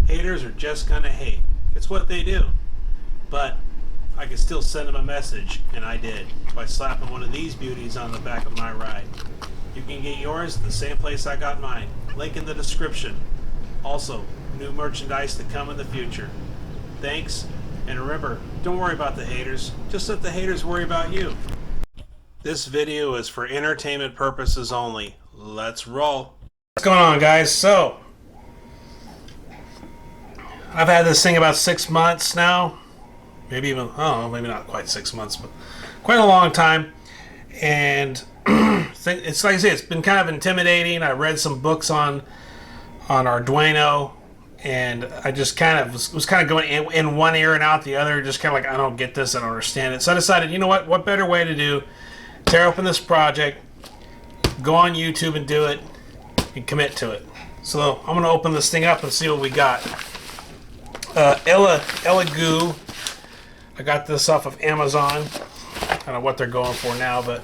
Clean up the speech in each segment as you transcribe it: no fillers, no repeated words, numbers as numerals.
Haters are just gonna hate. It's what they do. But I could still send them a message, and I did, by slapping one of these beauties on the back of my ride. You can get yours at the same place I got mine. Link in the description. Also, new merchandise to come in the future. Thanks, and remember, don't worry about the haters. Just let the haters worry about you. This video is for entertainment purposes only. Let's roll. What's going on, guys? So, I've had this thing about 6 months now. Maybe even, maybe not quite 6 months, but quite a long time. And it's like I say, it's been kind of intimidating. I read some books on Arduino, and I just kind of was kind of going in one ear and out the other, just kind of like, I don't get this, I don't understand it. So I decided, you know what better way to do? Tear open this project, go on YouTube and do it, and commit to it. So I'm going to open this thing up and see what we got. Elegoo. I got this off of Amazon. I don't know what they're going for now, but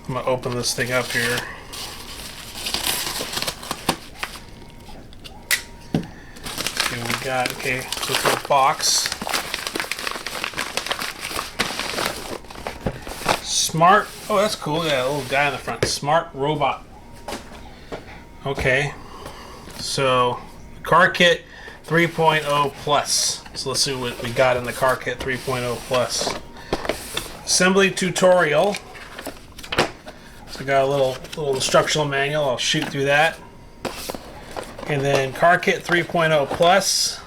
I'm going to open this thing up here. See what we got. Okay, so it's a box. Smart. Oh, that's cool. Yeah, a little guy in the front. Smart Robot. Okay. So, car kit 3.0 plus. So let's see what we got in the car kit 3.0 plus. Assembly tutorial. So we got a little instructional manual. I'll shoot through that. And then car kit 3.0 plus.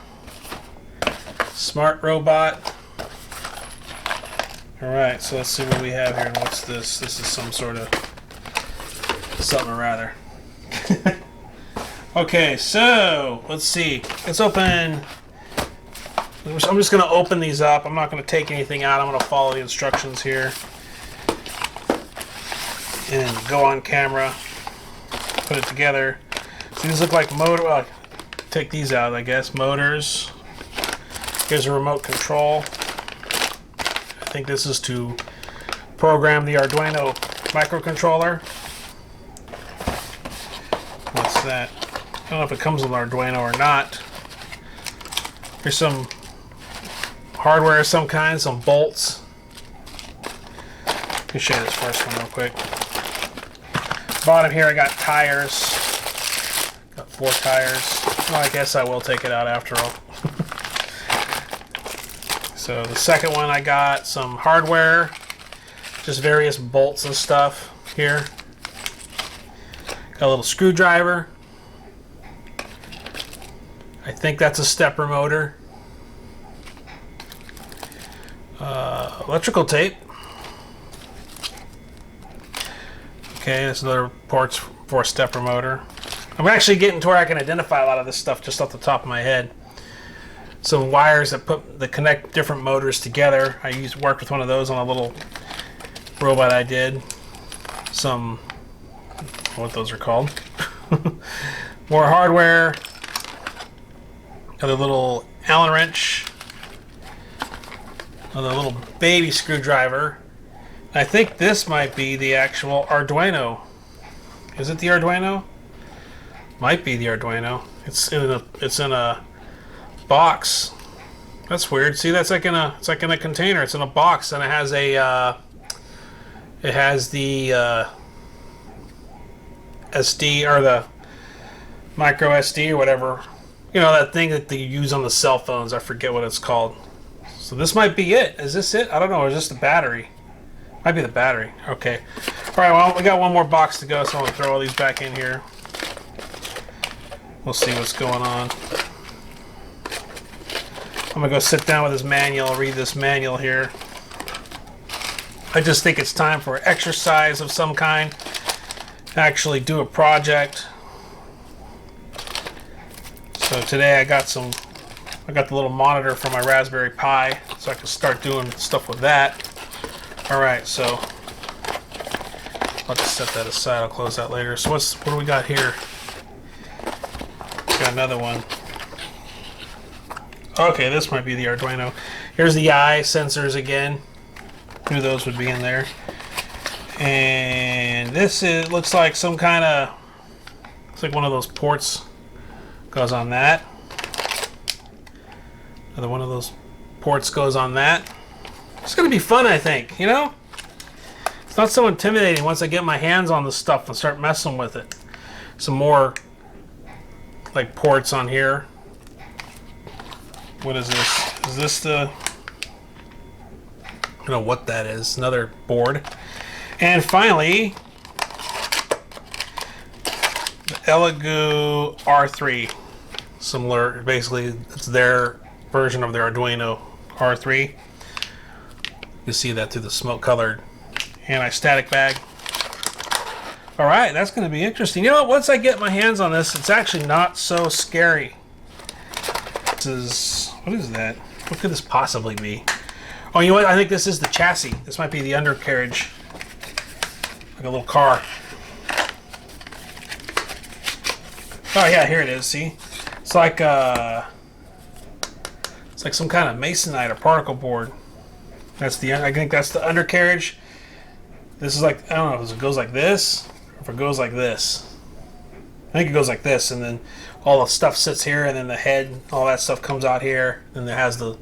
Smart Robot. Alright, so let's see what we have here. What's this? This is some sort of something or rather. Okay, so let's see. Let's open. I'm just going to open these up. I'm not going to take anything out. I'm going to follow the instructions here. And go on camera. Put it together. So these look like motor. Well, take these out, I guess. Motors. Here's a remote control. I think this is to program the Arduino microcontroller. What's that? I don't know if it comes with Arduino or not. Here's some hardware of some kind, some bolts. Let me show you this first one real quick. Bottom here I got tires. Got 4 tires. Well, I guess I will take it out after all. So the second one I got some hardware, just various bolts and stuff here. Got a little screwdriver. I think that's a stepper motor. Electrical tape. Okay, there's another ports for a stepper motor. I'm actually getting to where I can identify a lot of this stuff just off the top of my head. Some wires that connect different motors together. I worked with one of those on a little robot I did. Some, what those are called. More hardware. Got a little Allen wrench. Another little baby screwdriver. I think this might be the actual Arduino. Is it the Arduino? Might be the Arduino. It's in a box. That's weird. See, it's like in a container. It's in a box, and it has the SD, or the micro SD or whatever. You know, that thing that they use on the cell phones. I forget what it's called. So this might be it. Is this it? I don't know. Or is this the battery? Might be the battery. Okay. All right. Well, we got one more box to go, so I'm gonna throw all these back in here. We'll see what's going on. I'm gonna go sit down with this manual, read this manual here. I just think it's time for exercise of some kind. Actually do a project. So today I got the little monitor for my Raspberry Pi, so I can start doing stuff with that. Alright, so I'll just set that aside. I'll close that later. So what do we got here? Got another one. Okay, this might be the Arduino. Here's the eye sensors again. Knew those would be in there. And this looks like some kind of, it's like one of those ports goes on that. Another one of those ports goes on that. It's going to be fun, I think, you know? It's not so intimidating once I get my hands on the stuff and start messing with it. Some more like ports on here. What is this? Is this the... I don't know what that is. Another board. And finally, the Elegoo R3. Similar, basically, it's their version of their Arduino R3. You see that through the smoke-colored anti-static bag. All right, that's going to be interesting. You know what? Once I get my hands on this, it's actually not so scary. This is... What is that? What could this possibly be? Oh, you know what? I think this is the chassis. This might be the undercarriage. Like a little car. Oh yeah, here it is. See, it's like some kind of masonite or particle board. That's the. I think that's the undercarriage. This is like, I don't know if it goes like this or if it goes like this. I think it goes like this, and then all the stuff sits here, and then the head, all that stuff comes out here, and it has the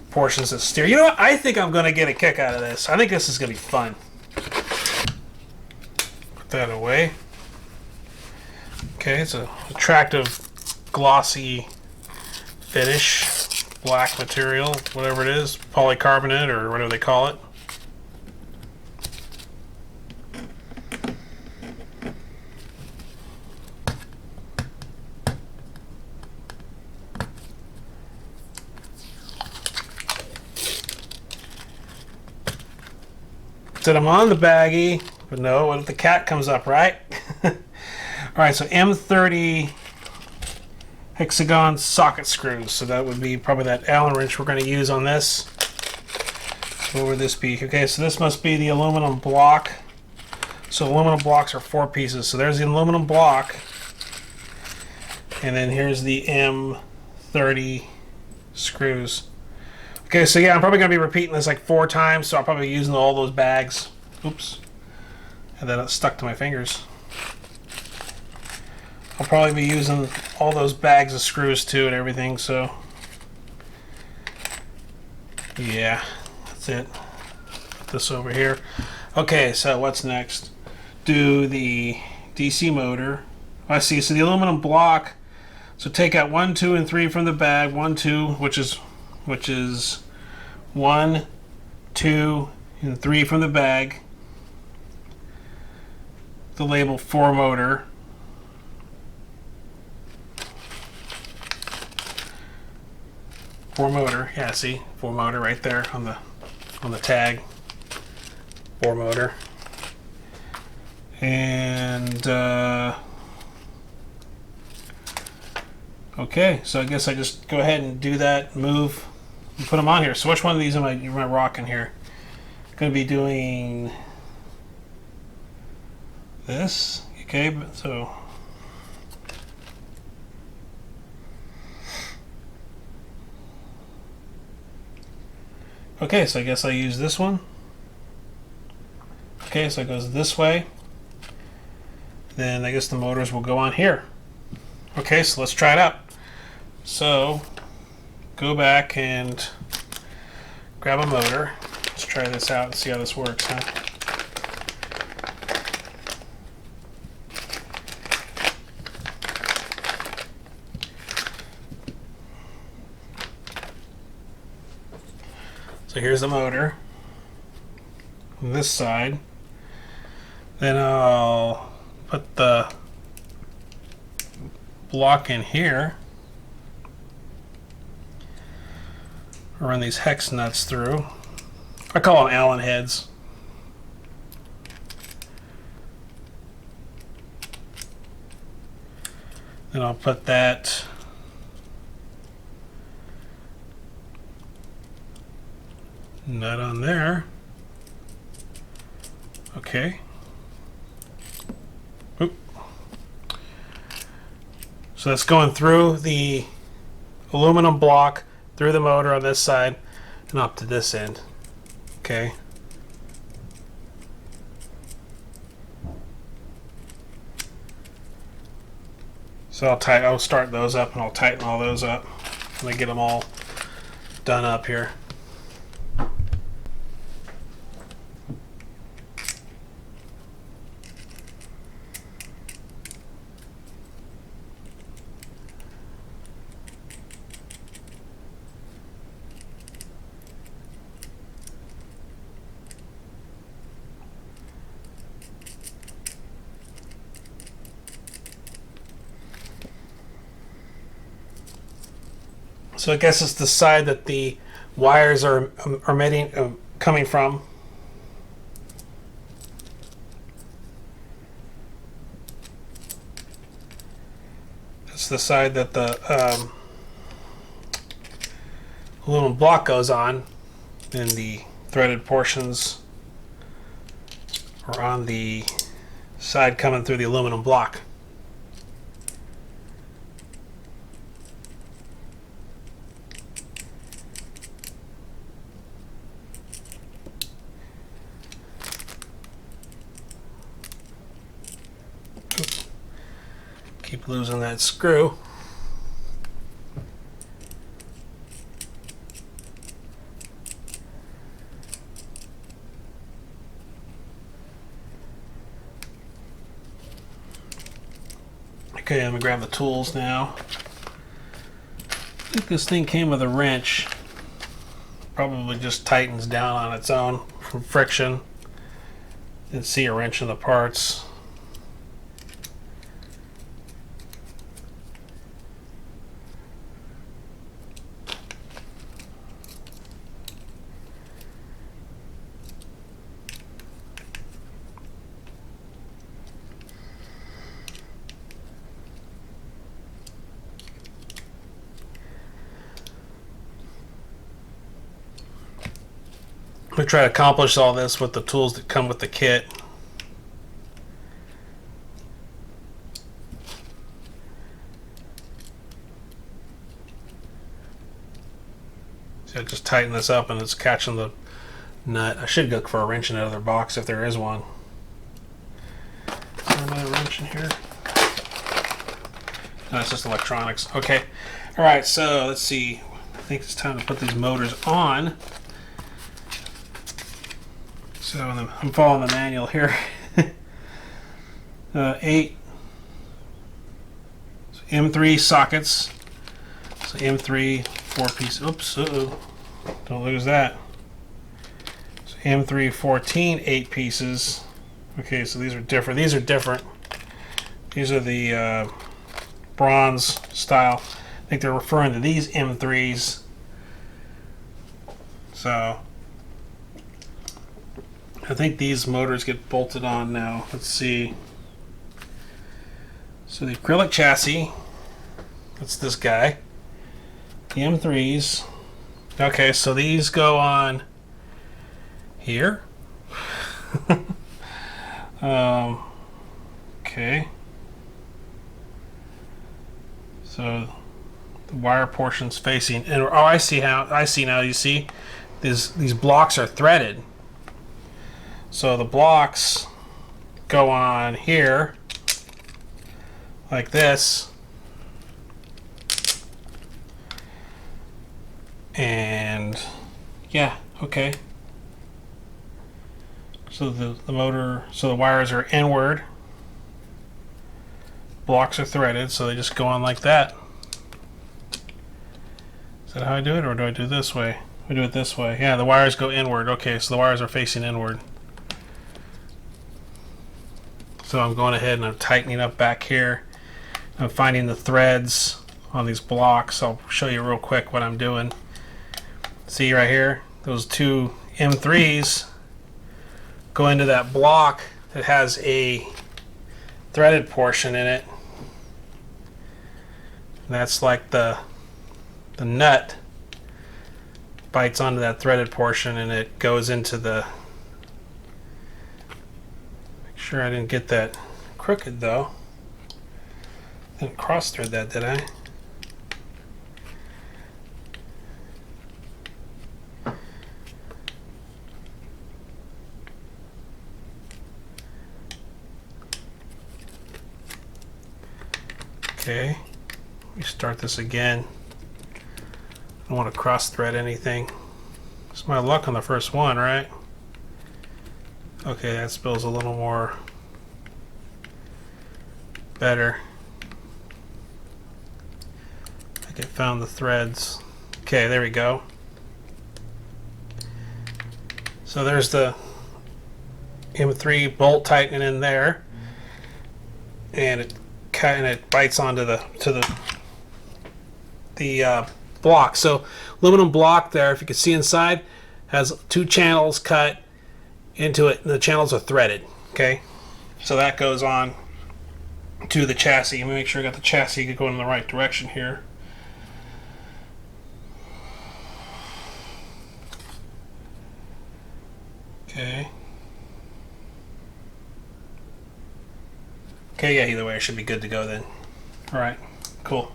portions that steer. You know what? I think I'm going to get a kick out of this. I think this is going to be fun. Put that away. Okay, it's an attractive, glossy finish, black material, whatever it is, polycarbonate or whatever they call it. Said I'm on the baggie, but no, what if the cat comes up, right? Alright, so M30 hexagon socket screws. So that would be probably that Allen wrench we're going to use on this. What would this be? Okay, so this must be the aluminum block. So aluminum blocks are 4 pieces. So there's the aluminum block. And then here's the M30 screws. Okay, so yeah, I'm probably going to be repeating this like 4 times, so I'll probably be using all those bags. Oops. And then it stuck to my fingers. I'll probably be using all those bags of screws too and everything, so... yeah, that's it. Put this over here. Okay, so what's next? Do the DC motor. I see, so the aluminum block, so take out 1, 2, and 3 from the bag. 1, 2, which is 1, 2, and 3 from the bag. The label 4 motor. Yeah, see, 4 motor right there on the tag. 4 motor. And okay, so I guess I just go ahead and do that, move, and put them on here. So which one of these am I rocking here? Going to be doing this. Okay, so okay, so I guess I use this one. Okay, so it goes this way. Then I guess the motors will go on here. Okay, so let's try it out. So go back and grab a motor. Let's try this out and see how this works, huh? So here's the motor on this side. Then I'll put the block in here. Run these hex nuts through. I call them Allen heads. Then I'll put that nut on there. Okay. Oop. So that's going through the aluminum block, through the motor on this side, and up to this end. Okay. So I'll start those up and I'll tighten all those up when I get them all done up here. So I guess it's the side that the wires are coming from. It's the side that the aluminum block goes on, and the threaded portions are on the side coming through the aluminum block. Keep losing that screw. Okay, I'm gonna grab the tools now. I think this thing came with a wrench. Probably just tightens down on its own from friction. Didn't see a wrench in the parts. We try to accomplish all this with the tools that come with the kit. So I just tighten this up and it's catching the nut. I should look for a wrench in another box if there is one. Is there another wrench in here? No, it's just electronics. Okay. Alright, so let's see. I think it's time to put these motors on. So I'm following the manual here. 8 M3 sockets. So M3 4-piece. Oops, don't lose that. So M3 14 8 pieces. Okay, so these are different. These are different. These are the bronze style. I think they're referring to these M3s. So I think these motors get bolted on now. Let's see. So the acrylic chassis, that's this guy. The M3s. Okay, so these go on here. Okay. So the wire portion's facing, and I see now. You see, these blocks are threaded. So the blocks go on here, like this, and yeah, okay. So the motor, so the wires are inward, blocks are threaded, so they just go on like that. Is that how I do it, or do I do it this way? I do it this way. Yeah, the wires go inward. Okay, so the wires are facing inward. So I'm going ahead and I'm tightening up back here. I'm finding the threads on these blocks. I'll show you real quick what I'm doing. See right here, those two M3s go into that block that has a threaded portion in it. And that's like the nut bites onto that threaded portion and it goes into the... Sure, I didn't get that crooked though. Didn't cross thread that, did I? Okay, let me start this again. I don't want to cross thread anything. It's my luck on the first one, right? Okay, that spills a little more better. I think it found the threads. Okay, there we go. So there's the M3 bolt tightening in there, and it kind of bites onto the block. So aluminum block there, if you can see inside, has 2 channels cut into it, and the channels are threaded. Okay, so that goes on to the chassis. Let me make sure I got the chassis going in the right direction here. Okay. Okay, yeah, either way, I should be good to go then. Alright, cool.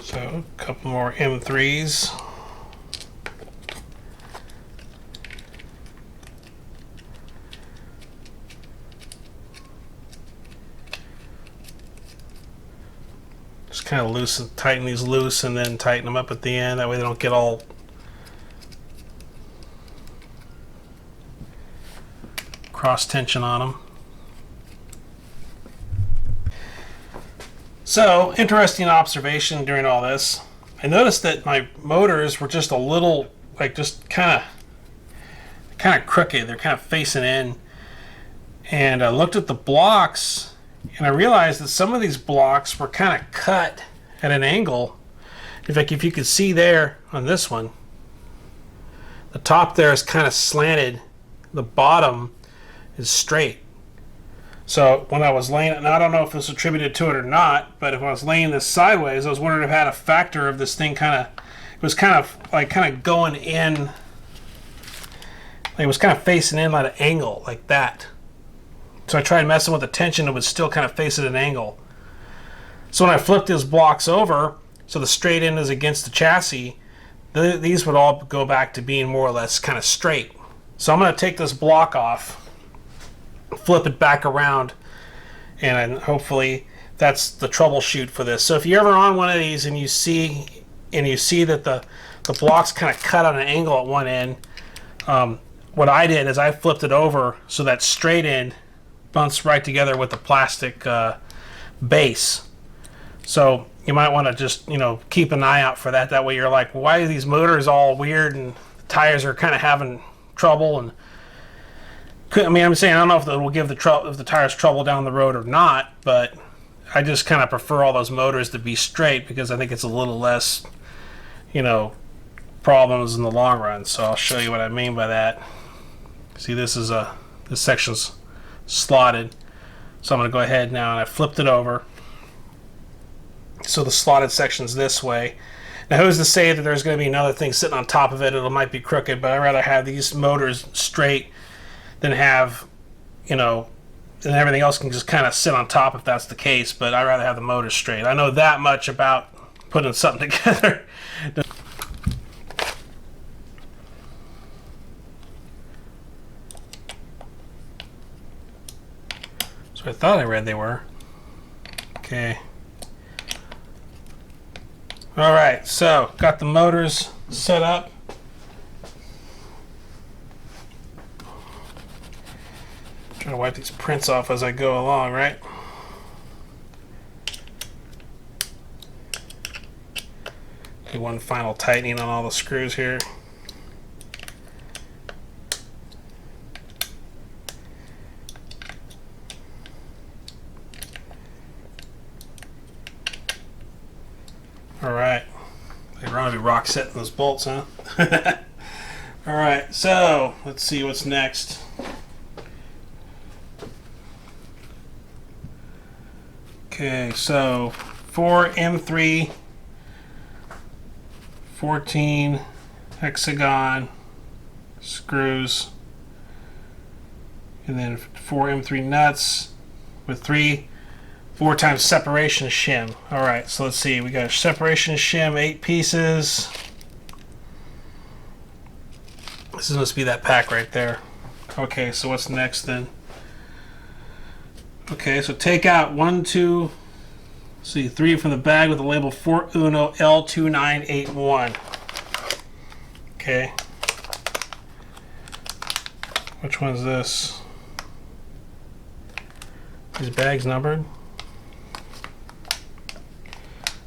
So, a couple more M3s. Just kind of loose, tighten these loose and then tighten them up at the end. That way they don't get all cross tension on them. So, interesting observation during all this. I noticed that my motors were just a little, like, just kind of crooked. They're kind of facing in. And I looked at the blocks, and I realized that some of these blocks were kind of cut at an angle. In fact, if you could see there on this one, the top there is kind of slanted. The bottom is straight. So when I was laying it, and I don't know if it's attributed to it or not, but if I was laying this sideways, I was wondering if it had a factor of this thing kind of, it was kind of going in, like it was kind of facing in at an angle like that. So I tried messing with the tension, it was still kind of facing an angle. So when I flipped these blocks over, so the straight end is against the chassis, these would all go back to being more or less kind of straight. So I'm going to take this block off, flip it back around, and hopefully that's the troubleshoot for this. So if you're ever on one of these and you see that the block's kind of cut on an angle at one end, what I did is I flipped it over so that straight end bumps right together with the plastic base. So you might want to just, keep an eye out for that. That way you're like, why are these motors all weird and the tires are kind of having trouble? And I'm saying I don't know if it will give if the tires trouble down the road or not, but I just kind of prefer all those motors to be straight because I think it's a little less, problems in the long run. So I'll show you what I mean by that. See, this section's slotted, so I'm going to go ahead now and I flipped it over. So the slotted section's this way. Now, who's to say that there's going to be another thing sitting on top of it? It might be crooked, but I'd rather have these motors straight than have, and everything else can just kind of sit on top if that's the case, but I'd rather have the motors straight. I know that much about putting something together. So I thought I read they were. Okay. Alright, so got the motors set up. Trying to wipe these prints off as I go along, right? Do one final tightening on all the screws here. Alright. They're going to be rock setting those bolts, huh? Alright, so let's see what's next. Okay, so 4 M3 14 hexagon screws, and then 4 M3 nuts with 4 times separation shim. Alright, so let's see, we got a separation shim, 8 pieces. This must be that pack right there. Okay, so what's next then? Okay, so take out 1, 2, see 3 from the bag with the label For Uno L2981. Okay. Which one's this? These bags numbered.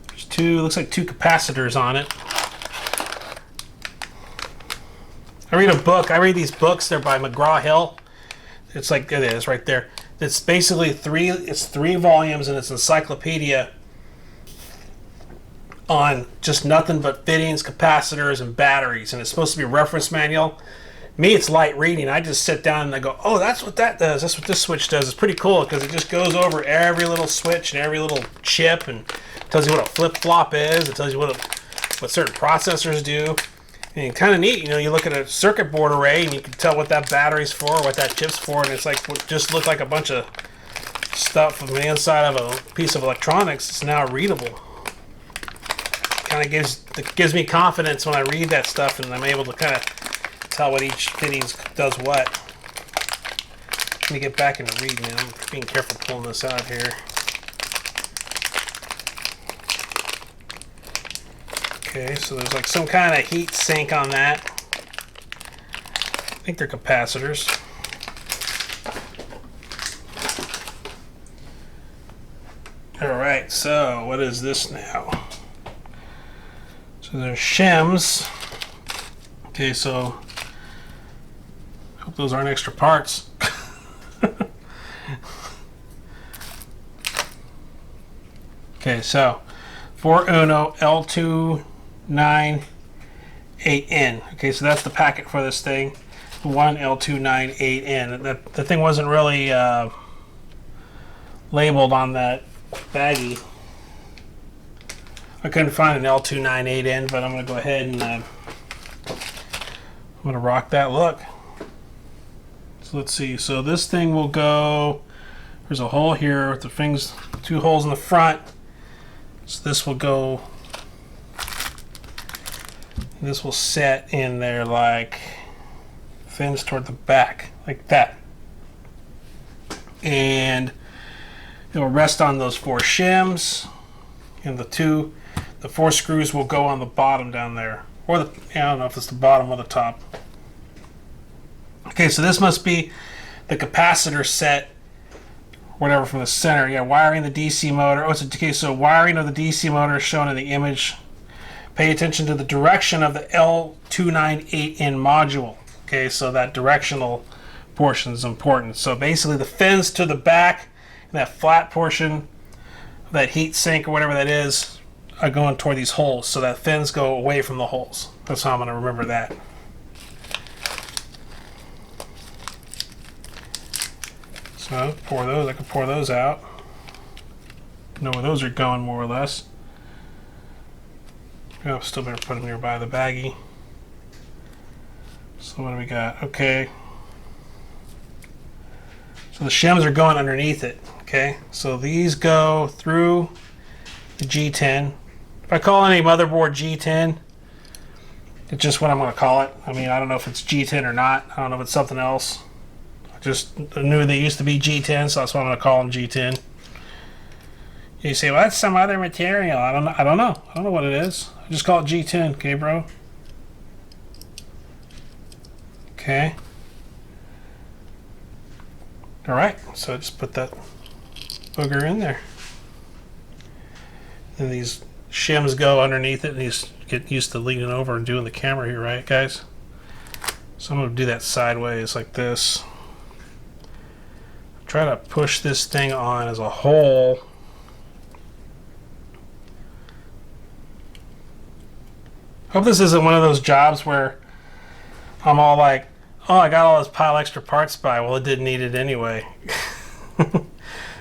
There's two, looks like 2 capacitors on it. I read a book. I read these books. They're by McGraw-Hill. It's like, it is right there. It's basically 3 volumes in its encyclopedia on just nothing but fittings, capacitors, and batteries. And it's supposed to be a reference manual. Me, it's light reading. I just sit down and I go, oh, that's what that does. That's what this switch does. It's pretty cool because it just goes over every little switch and every little chip and tells you what a flip-flop is. It tells you what certain processors do. And it's kind of neat, you know, you look at a circuit board array and you can tell what that battery's for, what that chip's for, and it's like what just looked like a bunch of stuff from the inside of a piece of electronics. It's now readable. Kind of gives me confidence when I read that stuff, and I'm able to kind of tell what each fittings does what. Let me get back into reading it. I'm being careful pulling this out here. Okay, so there's like some kind of heat sink on that. I think they're capacitors. Alright, so what is this now? So there's shims. Okay, so I hope those aren't extra parts. Okay, so For Uno L298N. Okay, so that's the packet for this thing. 1 L298N. The thing wasn't really labeled on that baggie. I couldn't find an L298N, but I'm going to go ahead and I'm going to rock that look. So let's see. So this thing will go, there's a hole here with the things, 2 holes in the front. So this will go, this will set in there like fins toward the back, like that. And it will rest on those 4 shims, and the 4 screws will go on the bottom down there. Or I don't know if it's the bottom or the top. Okay, so this must be the capacitor set, whatever, from the center. Yeah, wiring the DC motor. Oh, it's okay, so wiring of the DC motor is shown in the image. Pay attention to the direction of the L298N module. Okay, so that directional portion is important. So basically the fins to the back and that flat portion, that heat sink or whatever that is, are going toward these holes. So that fins go away from the holes. That's how I'm going to remember that. So pour those. I can pour those out. Know where those are going more or less. Oh, still better put them nearby the baggie. So what do we got? Okay. So the shims are going underneath it. Okay. So these go through the G10. If I call any motherboard G10, it's just what I'm going to call it. I mean, I don't know if it's G10 or not. I don't know if it's something else. I just knew they used to be G10, so that's why I'm going to call them G10. You say, well, that's some other material. I don't know. I don't know what it is. I just call it G10, okay, bro? Okay. All right. So just put that booger in there. And these shims go underneath it, and these get used to leaning over and doing the camera here, right, guys? So I'm going to do that sideways like this. Try to push this thing on as a whole. Hope this isn't one of those jobs where I'm all like, oh, I got all this pile extra parts by. Well, it didn't need it anyway.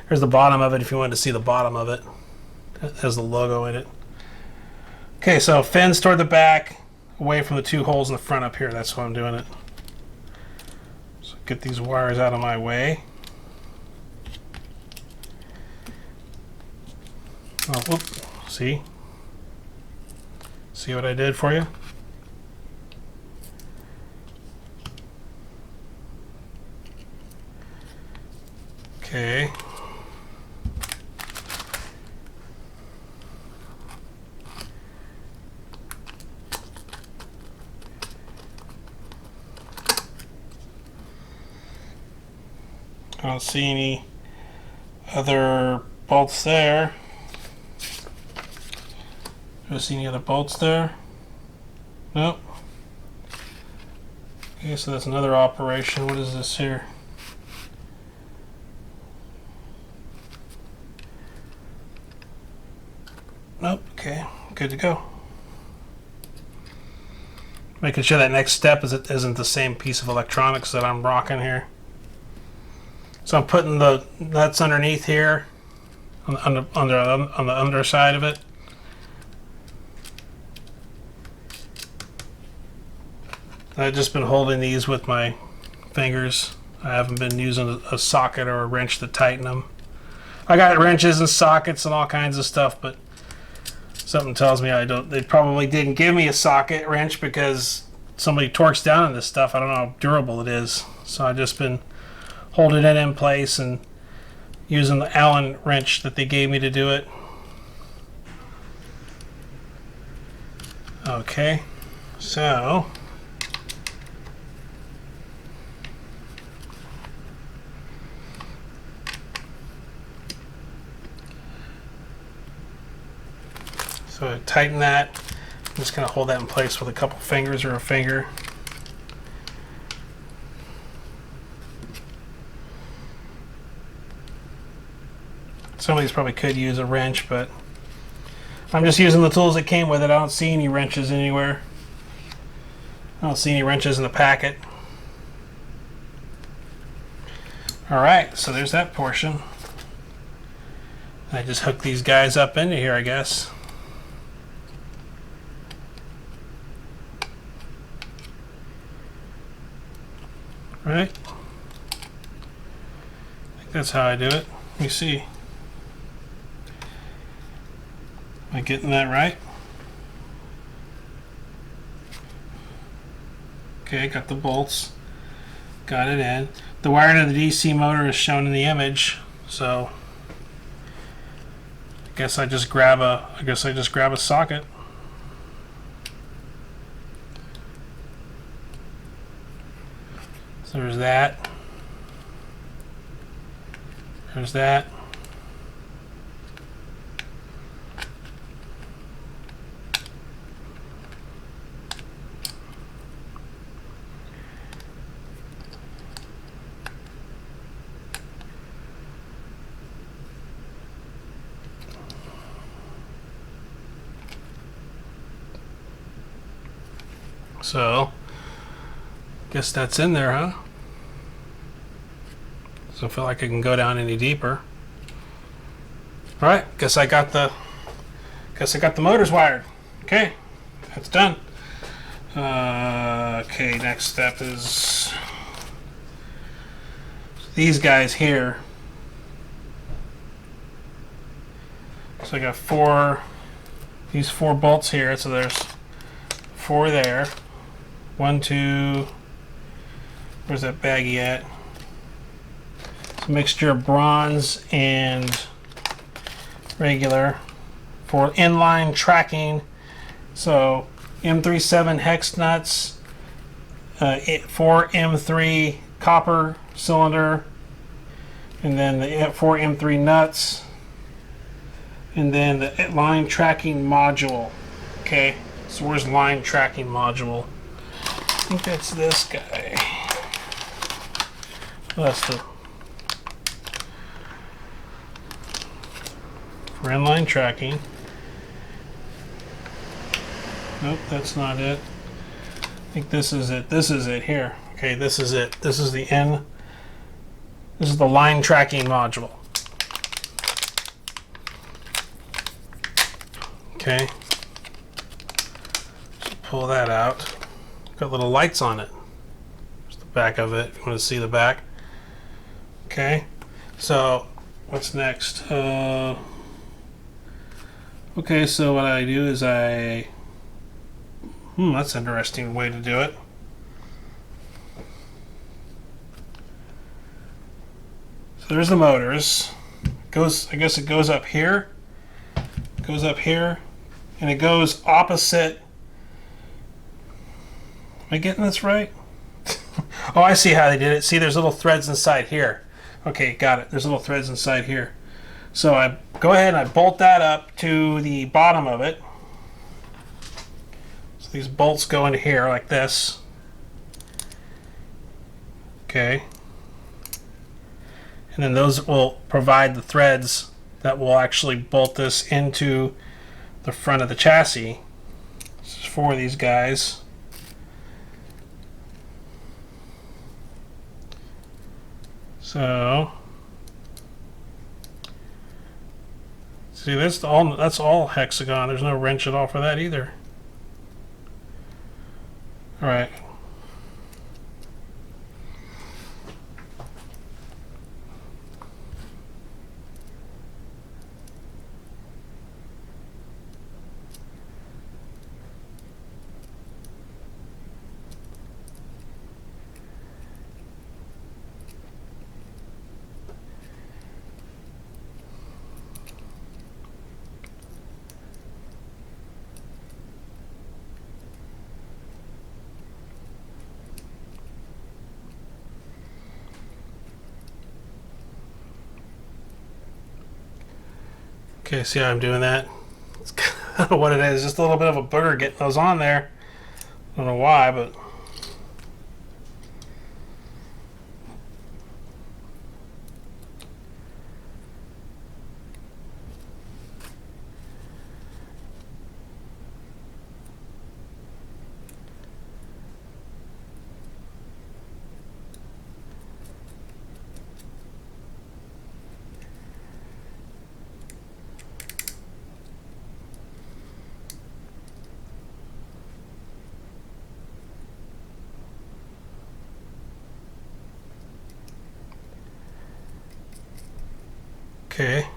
There's the bottom of it if you wanted to see the bottom of it. It has the logo in it. Okay, so fins toward the back, away from the 2 holes in the front up here. That's why I'm doing it. So get these wires out of my way. Oh, whoop. See? See what I did for you? Okay. I don't see any other bolts there. Do I see any other bolts there? Nope. Okay, so that's another operation. What is this here? Nope. Okay, good to go. Making sure that next step isn't the same piece of electronics that I'm rocking here. So I'm putting the nuts underneath here on the underside of it. I've just been holding these with my fingers. I haven't been using a socket or a wrench to tighten them. I got wrenches and sockets and all kinds of stuff, but something tells me I don't. They probably didn't give me a socket wrench because somebody torques down on this stuff. I don't know how durable it is. So I've just been holding it in place and using the Allen wrench that they gave me to do it. Okay, so I tighten that. I'm just going to hold that in place with a couple fingers or a finger. Some of these probably could use a wrench, but I'm just using the tools that came with it. I don't see any wrenches anywhere. I don't see any wrenches in the packet. Alright, so there's that portion. I just hook these guys up into here, I guess. Right? I think that's how I do it. Let me see. Am I getting that right? Okay, got the bolts. Got it in. The wiring of the DC motor is shown in the image, so I guess I just grab a socket. So there's that. There's that. So, guess that's in there, huh? Doesn't feel like I can go down any deeper. All right, guess I got the motors wired. Okay, that's done. Okay, next step is these guys here. So I got these four bolts here. So there's 4 there. 1, 2. Where's that baggie at? It's a mixture of bronze and regular for inline tracking. So M37 hex nuts, 4 M3 copper cylinder, and then the 4 M3 nuts, and then the line tracking module. Okay, so where's line tracking module? I think that's this guy. Well, that's the for inline tracking. Nope, that's not it. I think this is it. This is it here. Okay, this is it. This is the N. This is the line tracking module. Okay. So pull that out. Got little lights on it. There's the back of it. If you want to see the back. Okay. So what's next? Okay, so what I do is that's an interesting way to do it. So there's the motors. I guess it goes up here. Goes up here, and it goes opposite. Am I getting this right? Oh, I see how they did it. See, there's little threads inside here. Okay, got it. There's little threads inside here. So I go ahead and I bolt that up to the bottom of it. So these bolts go into here like this. Okay. And then those will provide the threads that will actually bolt this into the front of the chassis. This is for these guys. So see, that's all hexagon. There's no wrench at all for that either. All right. Okay, see how I'm doing that? It's, I don't know what it is, just a little bit of a booger getting those on there. I don't know why, but okay.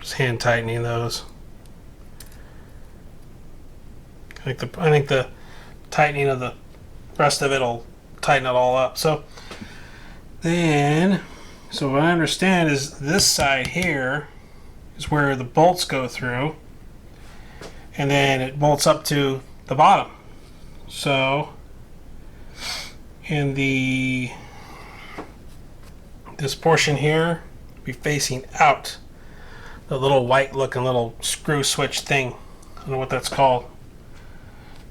Just hand tightening those. I think the tightening of the rest of it will tighten it all up. So what I understand is this side here is where the bolts go through, and then it bolts up to the bottom. So in this portion here be facing out. The little white looking little screw switch thing. I don't know what that's called.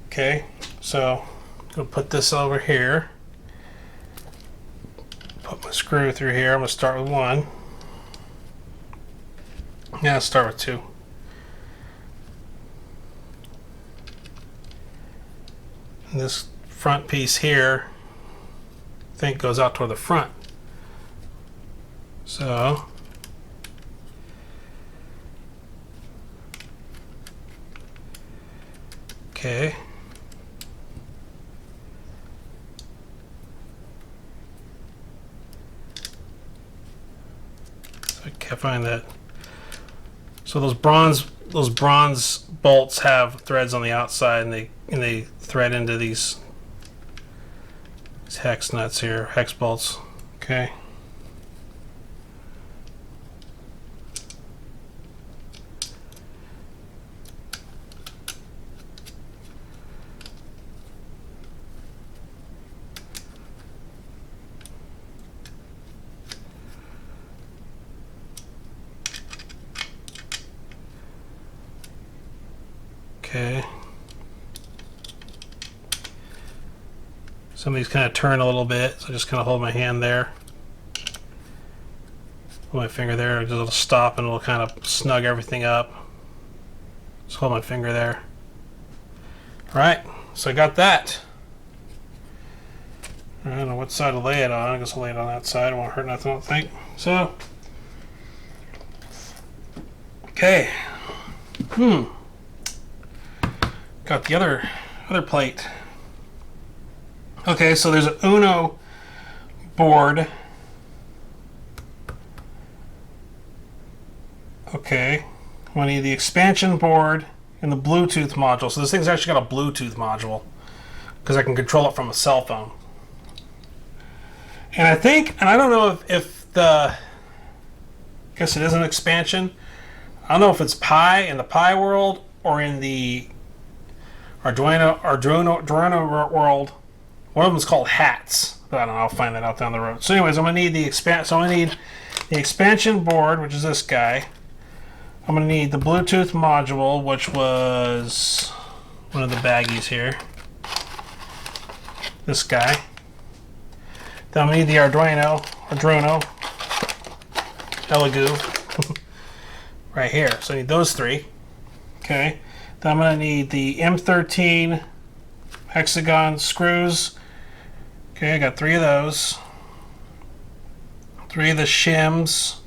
Okay, so I'm going to put this over here. Put my screw through here. I'm going to start with one. Yeah, let's start with two. And this front piece here, I think, goes out toward the front. So okay. So I can't find that. So those bronze bolts have threads on the outside, and they thread into these hex nuts here, hex bolts. Okay. Okay. Some of these kind of turn a little bit, so I just kind of hold my hand there. Put my finger there, it'll stop and it'll kind of snug everything up. Just hold my finger there. Alright, so I got that. I don't know what side to lay it on. I guess I'll lay it on that side. It won't hurt nothing, I don't think. So, okay. Got the other plate. Okay, so there's an Uno board. Okay, I need the expansion board and the Bluetooth module. So this thing's actually got a Bluetooth module because I can control it from a cell phone. And I think, and I don't know if I guess it is an expansion. I don't know if it's Pi in the Pi world or in the Arduino world, One of them is called hats, but I don't know. I'll find that out down the road. So, anyways, I'm gonna need the expansion board, which is this guy. I'm gonna need the Bluetooth module, which was one of the baggies here. This guy. Then I'm gonna need the Arduino, Elegoo, right here. So I need those three. Okay. Then I'm gonna need the M13 hexagon screws. Okay, I got 3 of those. 3 of the shims.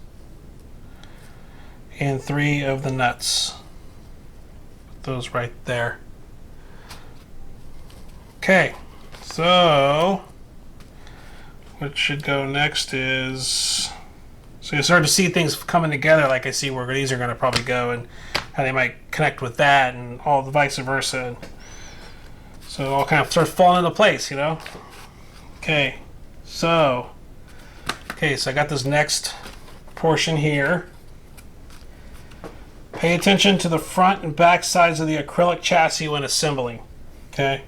And 3 of the nuts. Put those right there. Okay, so what should go next is, so you start to see things coming together, like I see where these are going to probably go and how they might connect with that and all the vice versa. So it all kind of starts falling into place, you know? Okay, so I got this next portion here. Pay attention to the front and back sides of the acrylic chassis when assembling. Okay.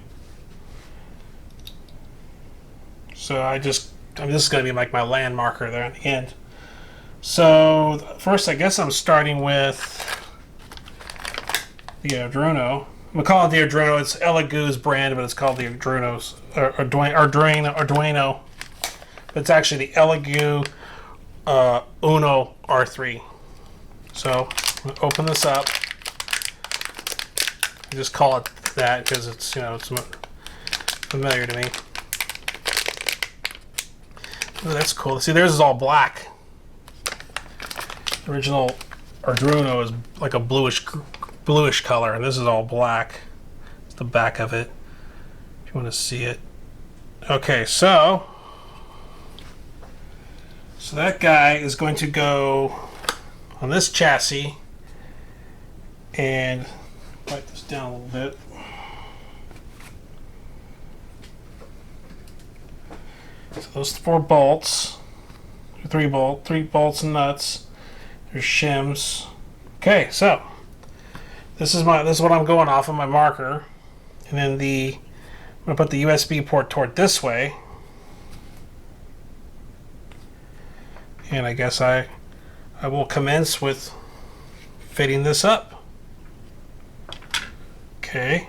So this is going to be like my land marker there at the end. So first, I guess I'm starting with the Arduino. I'm gonna call it the Arduino. It's Elegoo's brand, but it's called the Arduino. But it's actually the Elegoo Uno R3. So I'm gonna open this up. I just call it that because it's, you know, it's familiar to me. Oh, that's cool. See, theirs is all black. The original Arduino is like a bluish color, and this is all black. It's the back of it, if you want to see it. Okay, so that guy is going to go on this chassis, and write this down a little bit. So those 4 bolts, 3 bolts and nuts. There's shims. Okay, so this is what I'm going off of my marker, and then I'm gonna put the USB port toward this way, and I guess I will commence with fitting this up. Okay.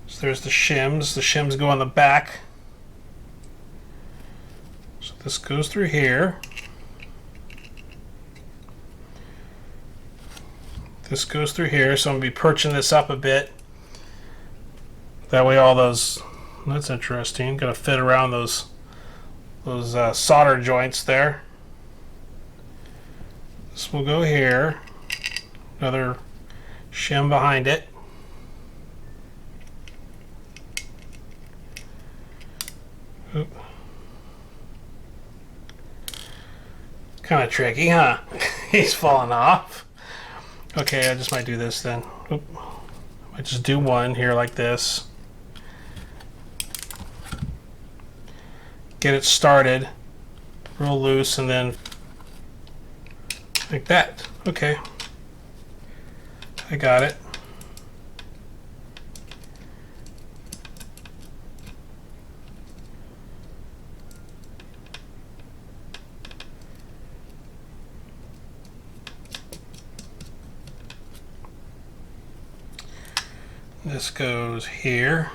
So there's the shims. The shims go on the back. So this goes through here. This goes through here, so I'm going to be perching this up a bit. That way all those, that's interesting, going to fit around those solder joints there. This will go here. Another shim behind it. Kind of tricky, huh? He's falling off. Okay, I just might do this then. Oop. I might just do one here like this. Get it started real loose, and then like that. Okay. I got it. This goes here.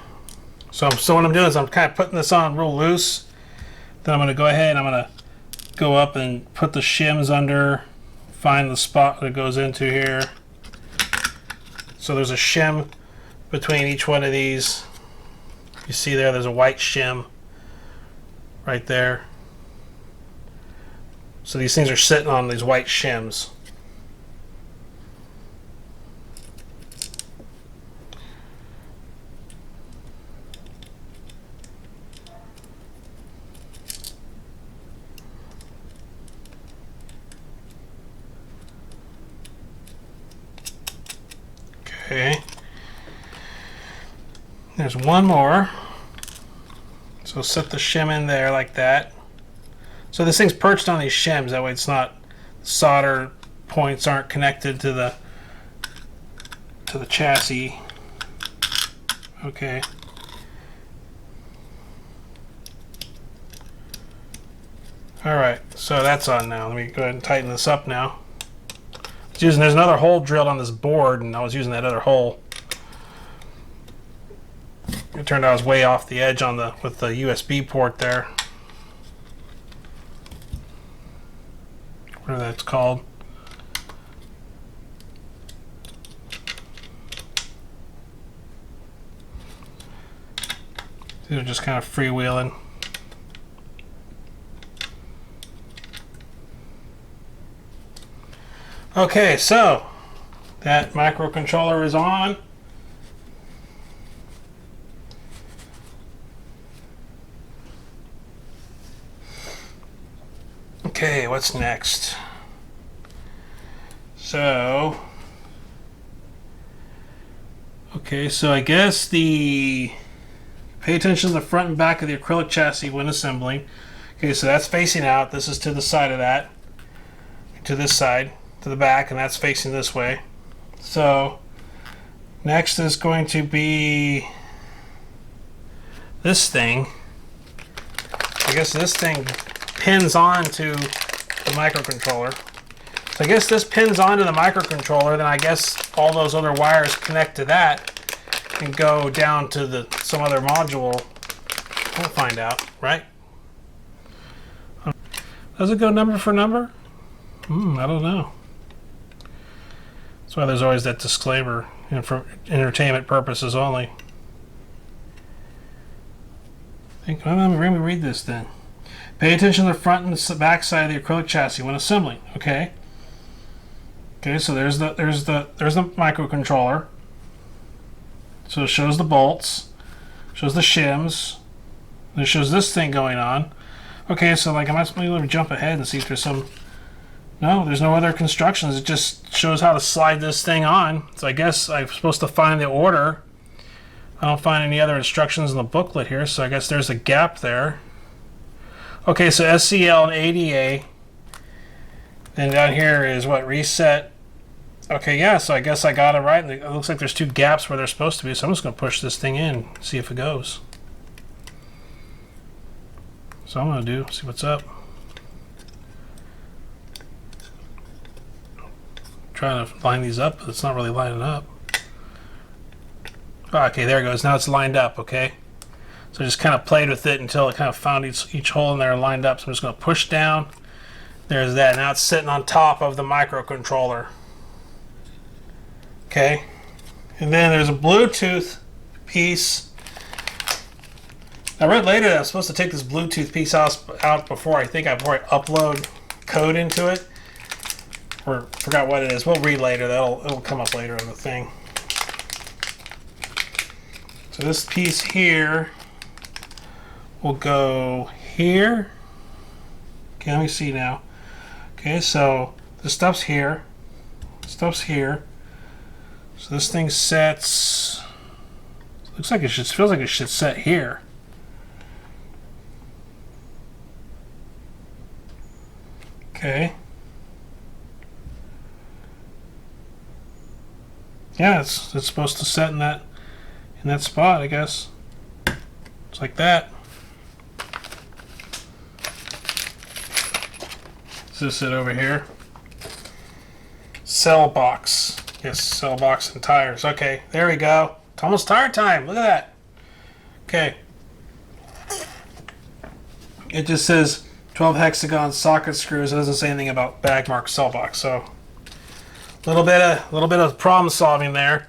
So what I'm doing is I'm kind of putting this on real loose. Then I'm going to go ahead and I'm going to go up and put the shims under, find the spot that it goes into here. So there's a shim between each one of these. You see there's a white shim right there. So these things are sitting on these white shims. Okay. There's one more. So set the shim in there like that. So this thing's perched on these shims, that way it's not, solder points aren't connected to the chassis. Okay. Alright, so that's on now. Let me go ahead and tighten this up now. There's another hole drilled on this board, and I was using that other hole. It turned out I was way off the edge on with the USB port there. Whatever that's called. These are just kind of freewheeling. Okay, so that microcontroller is on. Okay, what's next? So, okay, so I guess pay attention to the front and back of the acrylic chassis when assembling. Okay, so that's facing out. This is to the side of that, to this side, to the back, and that's facing this way. So, next is going to be this thing. I guess this thing pins on to the microcontroller. So I guess this pins onto the microcontroller, then I guess all those other wires connect to that and go down to some other module. We'll find out, right? Does it go number for number? I don't know. That's why there's always that disclaimer, and for entertainment purposes only. Let me read this then. Pay attention to the front and the back side of the acrylic chassis when assembling. Okay. Okay, so there's the microcontroller. So it shows the bolts, shows the shims, and it shows this thing going on. Okay, so like let me jump ahead and see if there's some. No, there's no other constructions. It just shows how to slide this thing on. So I guess I'm supposed to find the order. I don't find any other instructions in the booklet here, so I guess there's a gap there. Okay, so SCL and ADA. And down here is what? Reset. Okay, yeah, so I guess I got it right. It looks like there's two gaps where they're supposed to be, so I'm just going to push this thing in, see if it goes. So I'm going to see what's up. Trying to line these up, but it's not really lining up. Oh, okay, there it goes. Now it's lined up, okay? So I just kind of played with it until it kind of found each hole in there and lined up. So I'm just going to push down. There's that. Now it's sitting on top of the microcontroller. Okay. And then there's a Bluetooth piece. I read later that I'm supposed to take this Bluetooth piece out before I upload code into it. Or forgot what it is. We'll read later. It'll come up later in the thing. So this piece here will go here. Okay, let me see now. Okay, so the stuff's here. Stuff's here. So this thing sets. Looks like feels like it should set here. Okay. Yeah, it's supposed to set in that spot, I guess. It's like that. Does this sit over here? Cell box. Yes, cell box and tires. Okay, there we go. It's almost tire time. Look at that. Okay. It just says 12 hexagon socket screws. It doesn't say anything about bag mark cell box. So a little bit of problem solving there.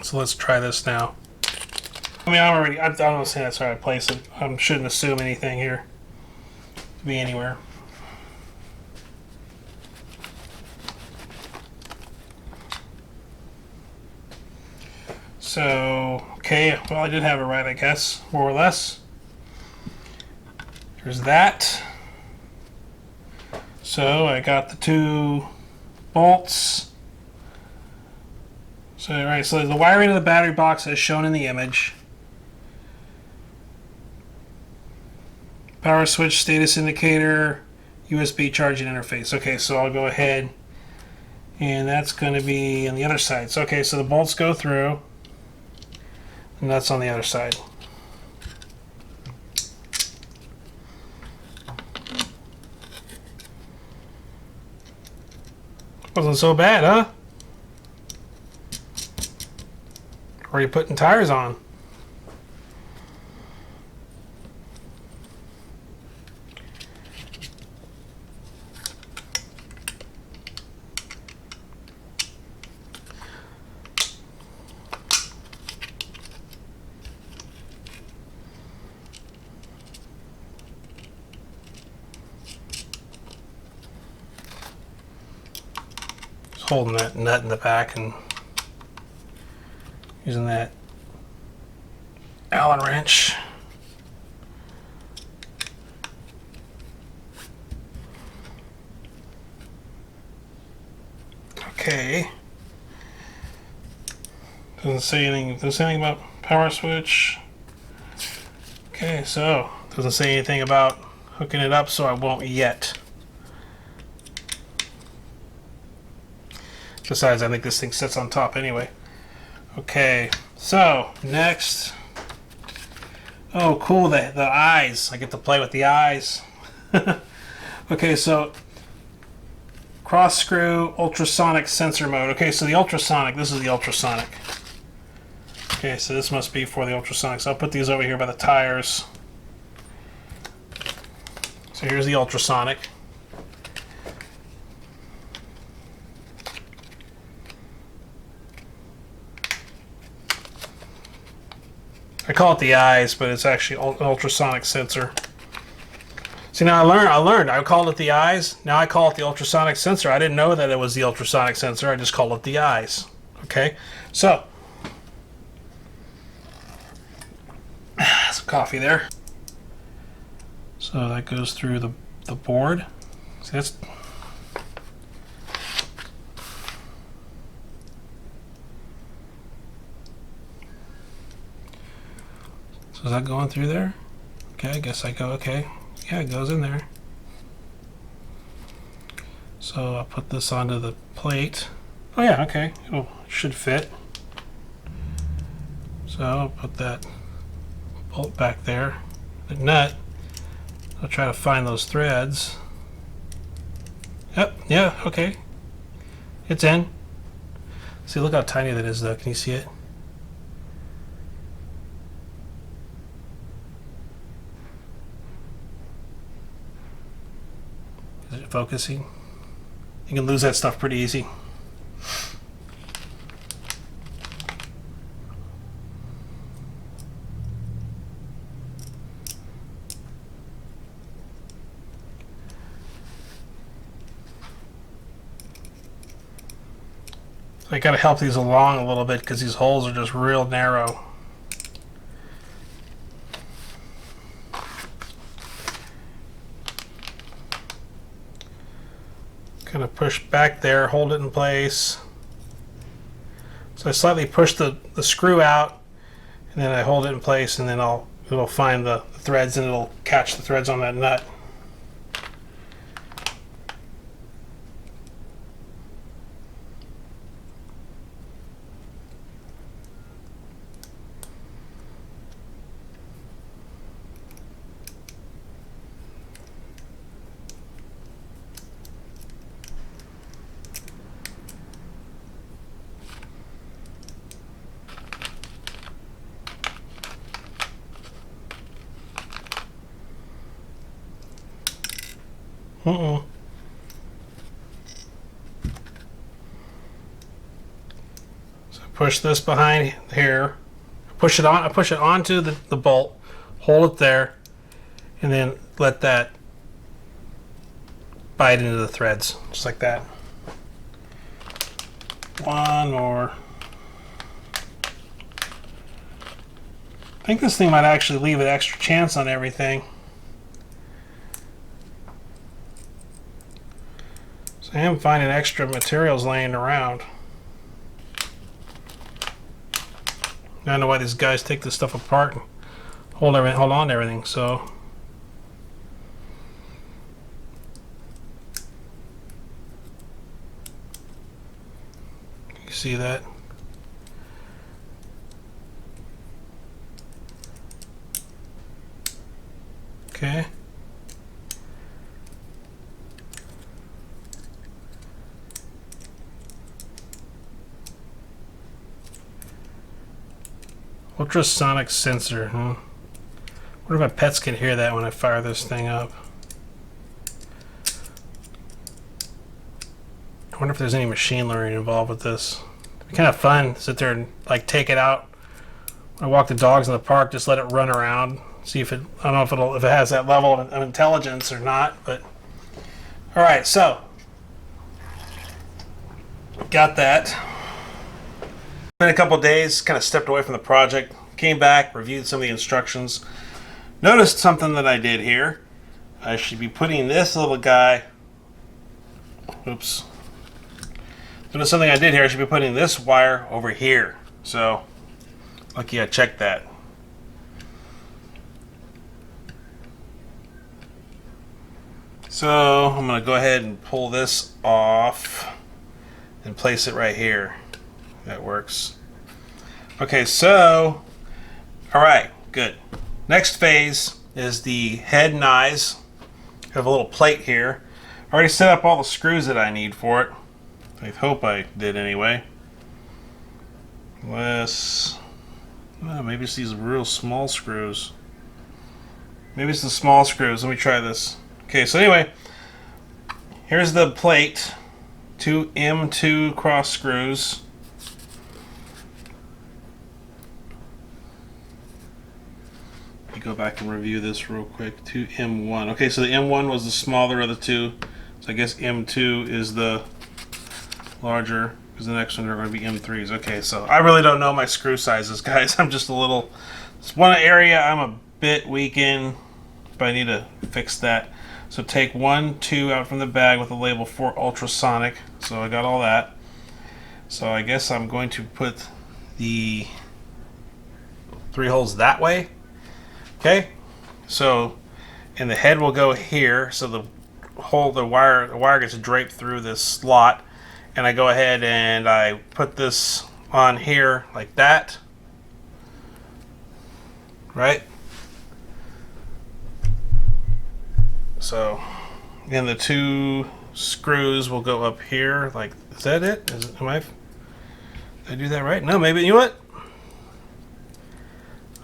So let's try this now. I mean, I don't say that's how I place it. I shouldn't assume anything here to be anywhere. So, okay, well, I did have it right, I guess, more or less. There's that. So I got the two bolts. So, right, so the wiring of the battery box is shown in the image. Power switch, status indicator, USB charging interface. Okay, so I'll go ahead, and that's going to be on the other side. So, okay, so the bolts go through, and that's on the other side. Wasn't so bad, huh? Or are you putting tires on? Just holding that nut in the back and using that Allen wrench. Okay. Doesn't say anything about power switch. Okay, so doesn't say anything about hooking it up, so I won't yet. Besides, I think this thing sits on top anyway. Okay, so next. Oh, cool, the eyes. I get to play with the eyes. Okay, so cross screw ultrasonic sensor mode. Okay, so the ultrasonic, this is the ultrasonic. Okay, so this must be for the ultrasonic. So I'll put these over here by the tires. So here's the ultrasonic. I call it the eyes, but it's actually an ultrasonic sensor. See, now I learned. I called it the eyes. Now I call it the ultrasonic sensor. I didn't know that it was the ultrasonic sensor. I just called it the eyes. Okay, so some coffee there. So that goes through the board. See, that's so is that going through there? Okay, I guess I go, okay. Yeah, it goes in there. So I'll put this onto the plate. Oh yeah, okay. It should fit. So I'll put that bolt back there. The nut. I'll try to find those threads. Yep, yeah, okay. It's in. See, look how tiny that is though. Can you see it? Is it focusing? You can lose that stuff pretty easy. So I gotta help these along a little bit because these holes are just real narrow. Kind of push back there, hold it in place. So I slightly push the screw out, and then I hold it in place, and then it'll find the threads, and it'll catch the threads on that nut. So push this behind here, push it on. I push it onto the bolt, hold it there, and then let that bite into the threads, just like that. One more. I think this thing might actually leave an extra chance on everything. So I am finding extra materials laying around. I don't know why these guys take this stuff apart and hold on to everything. So you see that? Okay. Ultrasonic sensor. What if my pets can hear that when I fire this thing up? I wonder if there's any machine learning involved with this. It'd be kind of fun. Sit there and like take it out. When I walk the dogs in the park, just let it run around. See if it. I don't know if it has that level of intelligence or not. But all right, so got that. Been a couple days. Kind of stepped away from the project. Came back, reviewed some of the instructions. Noticed something that I did here. I should be putting this little guy. Oops. Notice something I did here. I should be putting this wire over here. So, lucky I checked that. So, I'm going to go ahead and pull this off and place it right here. That works. Okay, so, alright, good. Next phase is the head and eyes. I have a little plate here. I already set up all the screws that I need for it. I hope I did anyway. Unless, well, maybe it's these real small screws. Maybe it's the small screws. Let me try this. Okay, so anyway, here's the plate. 2 M2 cross screws. Let me go back and review this real quick. 2 M1. Okay, so the M1 was the smaller of the two. So I guess M2 is the larger, because the next one are going to be M3s. Okay, so I really don't know my screw sizes, guys. I'm just a little... It's one area I'm a bit weak in, but I need to fix that. So take 1, 2 out from the bag with the label for ultrasonic. So I got all that. So I guess I'm going to put the 3 holes that way. Okay, so and the head will go here. So the wire gets draped through this slot, and I go ahead and I put this on here like that. Right. So, and the 2 screws will go up here. Like, is that it? Did I do that right? No, maybe. You know what?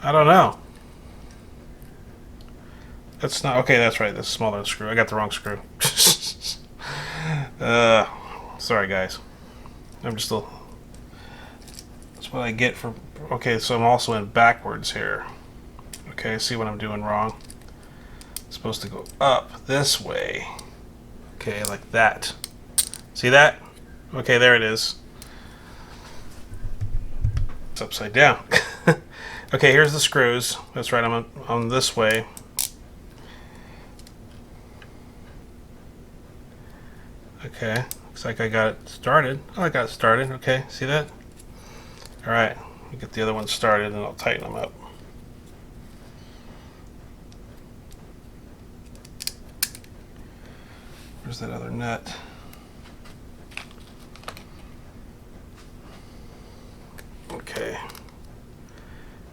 I don't know. That's not okay. That's right. This is smaller screw. I got the wrong screw. Sorry, guys. I'm just a little. That's what I get for. Okay, so I'm also in backwards here. Okay, see what I'm doing wrong. Supposed to go up this way. Okay, like that. See that? Okay, there it is. It's upside down. Okay, here's the screws. That's right, I'm on this way. Okay, looks like I got it started. Oh, I got it started. Okay, see that? Alright, get the other one started and I'll tighten them up. Where's that other nut? Okay.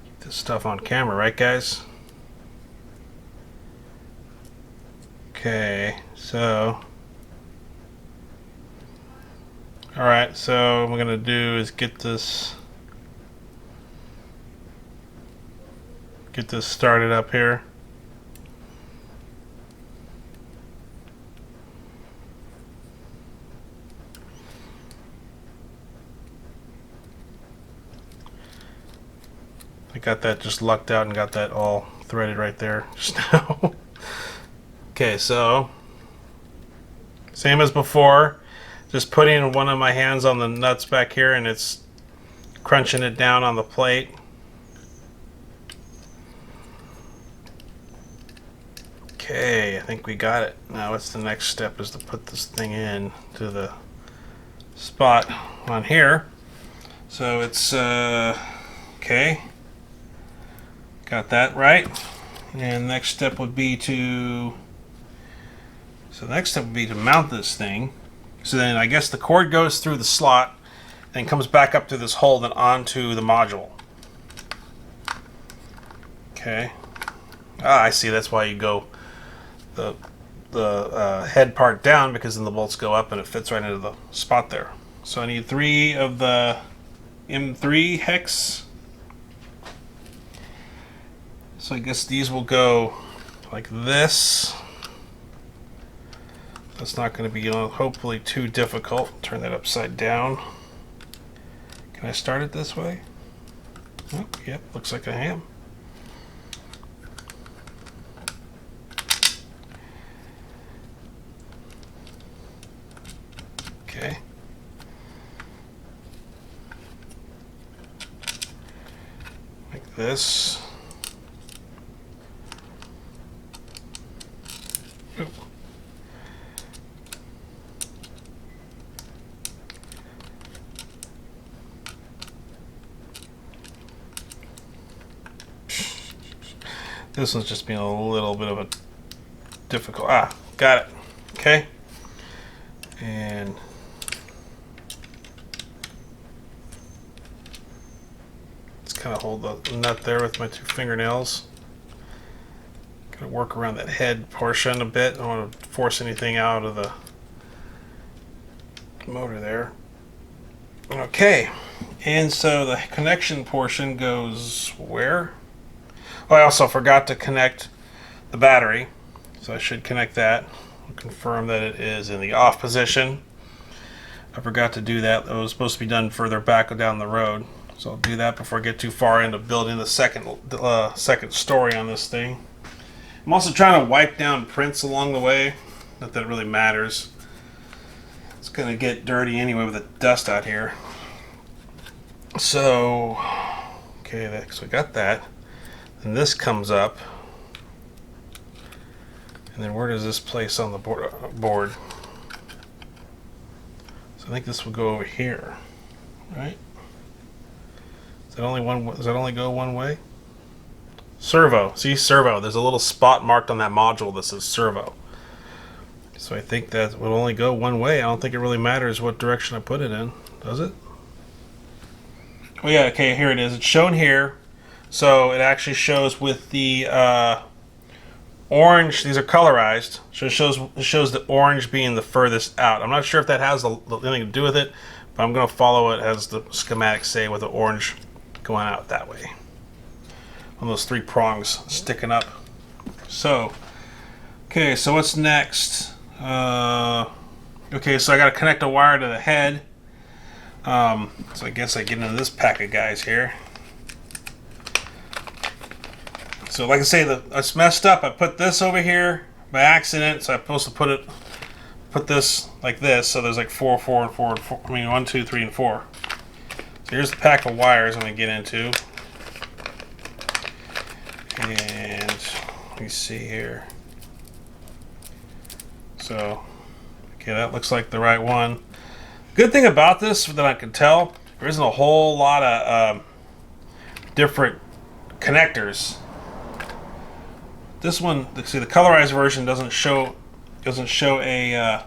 Keep this stuff on camera, right, guys? Okay, so. Alright, so what I'm going to do is get this started up here. I got that just lucked out and got that all threaded right there just now. Okay, so same as before, just putting one of my hands on the nuts back here and it's crunching it down on the plate. Okay, I think we got it. Now what's the next step is to put this thing in to the spot on here. So it's okay. Got that right. And next step would be to mount this thing. So then I guess the cord goes through the slot and comes back up to this hole then onto the module. Okay. Ah, I see. That's why you go the head part down, because then the bolts go up and it fits right into the spot there. So I need 3 of the M3 hex. So I guess these will go like this. That's not going to be hopefully too difficult. Turn that upside down. Can I start it this way? Oh, yep, looks like I am. Okay. Like this. Oop. This one's just being a little bit of a difficult. Ah, got it. Okay. And let's kind of hold the nut there with my two fingernails. Gonna work around that head portion a bit. I don't want to force anything out of the motor there. Okay. And so the connection portion goes where? Oh, I also forgot to connect the battery, so I should connect that. I'll confirm that it is in the off position. I forgot to do that. It was supposed to be done further back down the road, so I'll do that before I get too far into building the second story on this thing. I'm also trying to wipe down prints along the way. Not that it really matters. It's going to get dirty anyway with the dust out here. So, okay, so I got that. And this comes up, and then where does this place on the board? So I think this will go over here, right? Is that only one? Does that only go one way? Servo. See, servo. There's a little spot marked on that module that says servo. So I think that will only go one way. I don't think it really matters what direction I put it in, does it? Oh yeah. Okay, here it is. It's shown here. So it actually shows with the orange. These are colorized, so it shows the orange being the furthest out. I'm not sure if that has anything to do with it, but I'm going to follow it as the schematics say, with the orange going out that way. On those three prongs sticking up. So, okay, so what's next? Okay, so I got to connect a wire to the head. So I guess I get into this pack of guys here. So like I say, it's messed up. I put this over here by accident, so I'm supposed to put this like this. So there's like 4, 4, and 4, and 4. I mean 1, 2, 3, and 4. So here's the pack of wires I'm gonna get into, and let me see here. So okay, that looks like the right one. Good thing about this that I can tell, there isn't a whole lot of different connectors. This one, see, the colorized version doesn't show a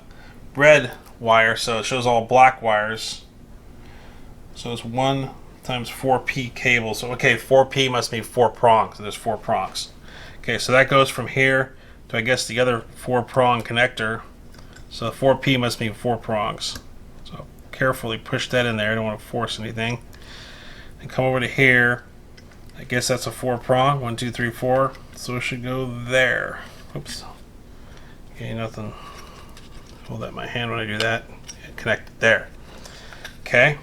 red wire, so it shows all black wires. So it's 1 times 4p cable. So okay, 4p must be 4 prongs. So there's 4 prongs. Okay, so that goes from here to, I guess, the other 4-prong connector. So 4p must be 4 prongs. So carefully push that in there. I don't want to force anything. And come over to here. I guess that's a 4-prong. 1, 2, 3, 4. So it should go there. Oops. Okay, nothing. Hold that in my hand when I do that. And connect it there. Okay.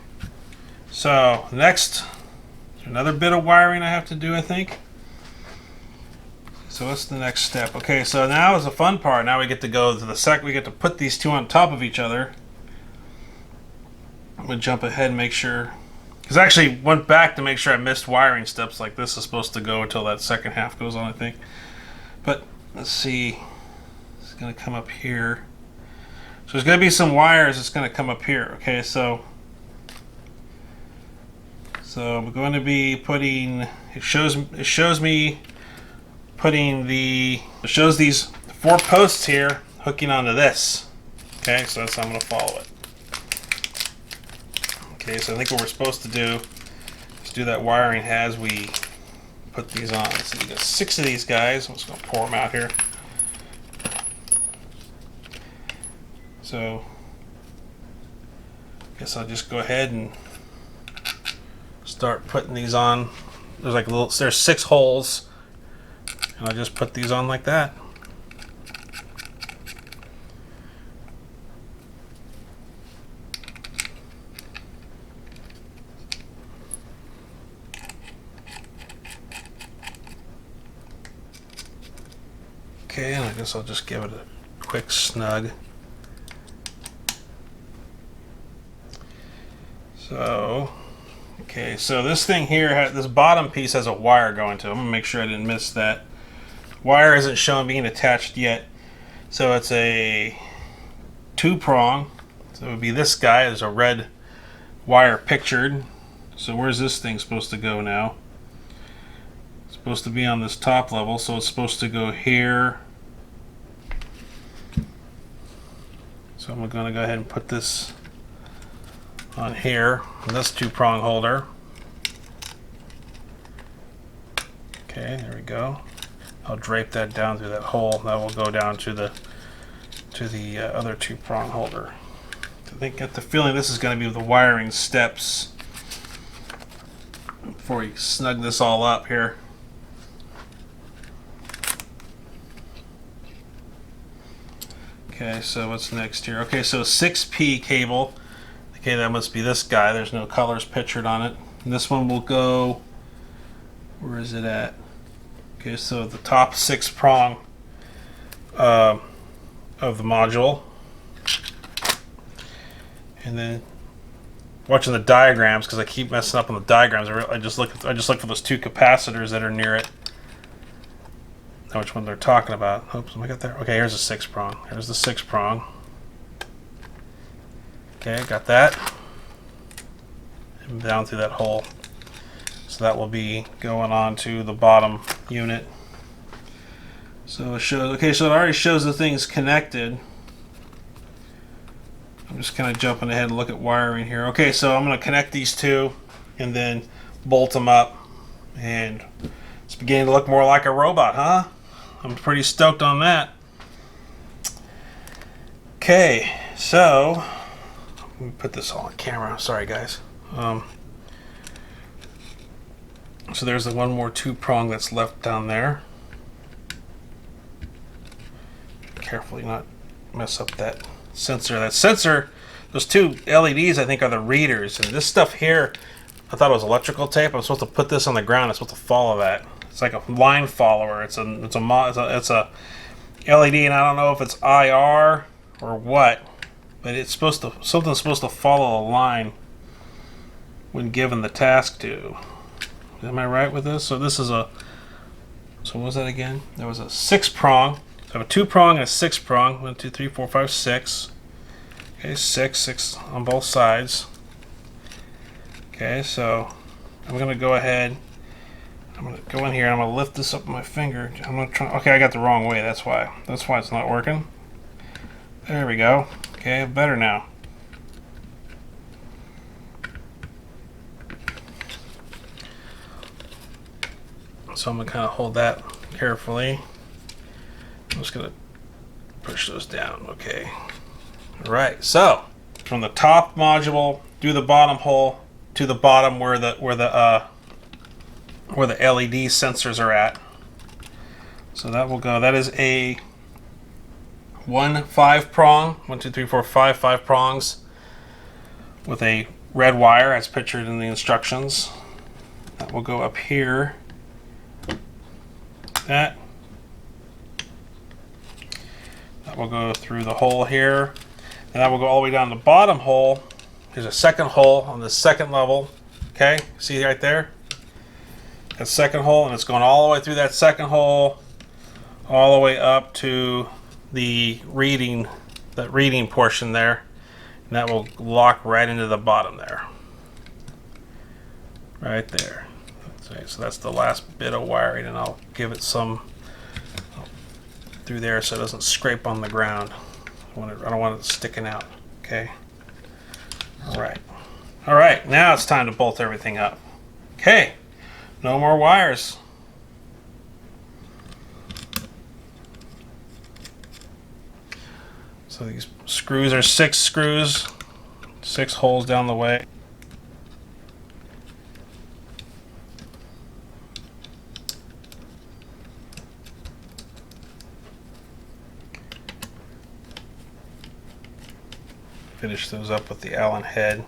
So next, another bit of wiring I have to do, I think. So what's the next step? Okay, so now is the fun part. Now we get to go to the second. We get to put these two on top of each other. I'm gonna jump ahead and make sure. Because I actually went back to make sure I missed wiring steps. Like this is supposed to go until that second half goes on, I think. But let's see. It's going to come up here. So there's going to be some wires that's going to come up here. Okay, so I'm going to be putting. It shows me putting the. It shows these 4 posts here hooking onto this. Okay, so that's how I'm going to follow it. Okay, so I think what we're supposed to do is do that wiring as we put these on. So you got 6 of these guys. I'm just going to pour them out here. So I guess I'll just go ahead and start putting these on. There's 6 holes And I'll just put these on like that. Okay, and I guess I'll just give it a quick snug. So, okay, so this thing here, this bottom piece has a wire going to it. I'm gonna make sure I didn't miss that. Wire isn't shown being attached yet. So it's a 2-prong. So it would be this guy. There's a red wire pictured. So where's this thing supposed to go now? It's supposed to be on this top level, so it's supposed to go here. So I'm going to go ahead and put this on here, on this 2-prong holder. Okay, there we go. I'll drape that down through that hole. That will go down to the other 2-prong holder. I get the feeling this is going to be the wiring steps before we snug this all up here. Okay, so what's next here? Okay, so 6P cable. Okay, that must be this guy. There's no colors pictured on it. And this one will go, where is it at? Okay, so the top 6-prong of the module. And then watching the diagrams, because I keep messing up on the diagrams, I just look for those 2 capacitors that are near it. Know which one they're talking about. Oops, let me get there. Okay, here's a 6-prong. Here's the 6-prong. Okay, got that. And down through that hole. So that will be going on to the bottom unit. So it shows, okay, so it already shows the thing's connected. I'm just kind of jumping ahead and look at wiring here. Okay, so I'm going to connect these 2 and then bolt them up. And it's beginning to look more like a robot, huh? I'm pretty stoked on that. Okay, so let me put this all on camera. Sorry, guys. So there's the one more 2-prong that's left down there. Carefully not mess up that sensor. That sensor, those 2 LEDs, I think, are the readers. And this stuff here, I thought it was electrical tape. I'm supposed to put this on the ground. I'm supposed to follow that. It's like a line follower. It's a LED, and I don't know if it's IR or what, but it's supposed to, something's supposed to follow a line when given the task to. Am I right with this? So this is a, so what was that again? There was a 6-prong. So I have a 2-prong and a 6-prong. 1, 2, 3, 4, 5, 6. Okay, 6 on both sides. Okay, so I'm gonna go ahead. I'm gonna go in here and I'm gonna lift this up with my finger. I'm gonna try. Okay, I got the wrong way. That's why. That's why it's not working. There we go. Okay, better now. So I'm gonna kind of hold that carefully. I'm just gonna push those down. Okay. All right. So from the top module through the bottom hole to the bottom where the LED sensors are at. So that will go. That is a 1 5-prong. 1, 2, 3, 4, 5 prongs with a red wire as pictured in the instructions. That will go up here. That will go through the hole here, and that will go all the way down the bottom hole. There's a second hole on the second level. Okay, see right there? That second hole, and it's going all the way through that second hole, all the way up to the reading portion there, and that will lock right into the bottom there. Right there. So that's the last bit of wiring, and I'll give it some through there so it doesn't scrape on the ground. I don't want it sticking out. Okay. All right. All right. Now it's time to bolt everything up. Okay. No more wires. So these screws are 6 screws, 6 holes down the way. finish those up with the Allen head.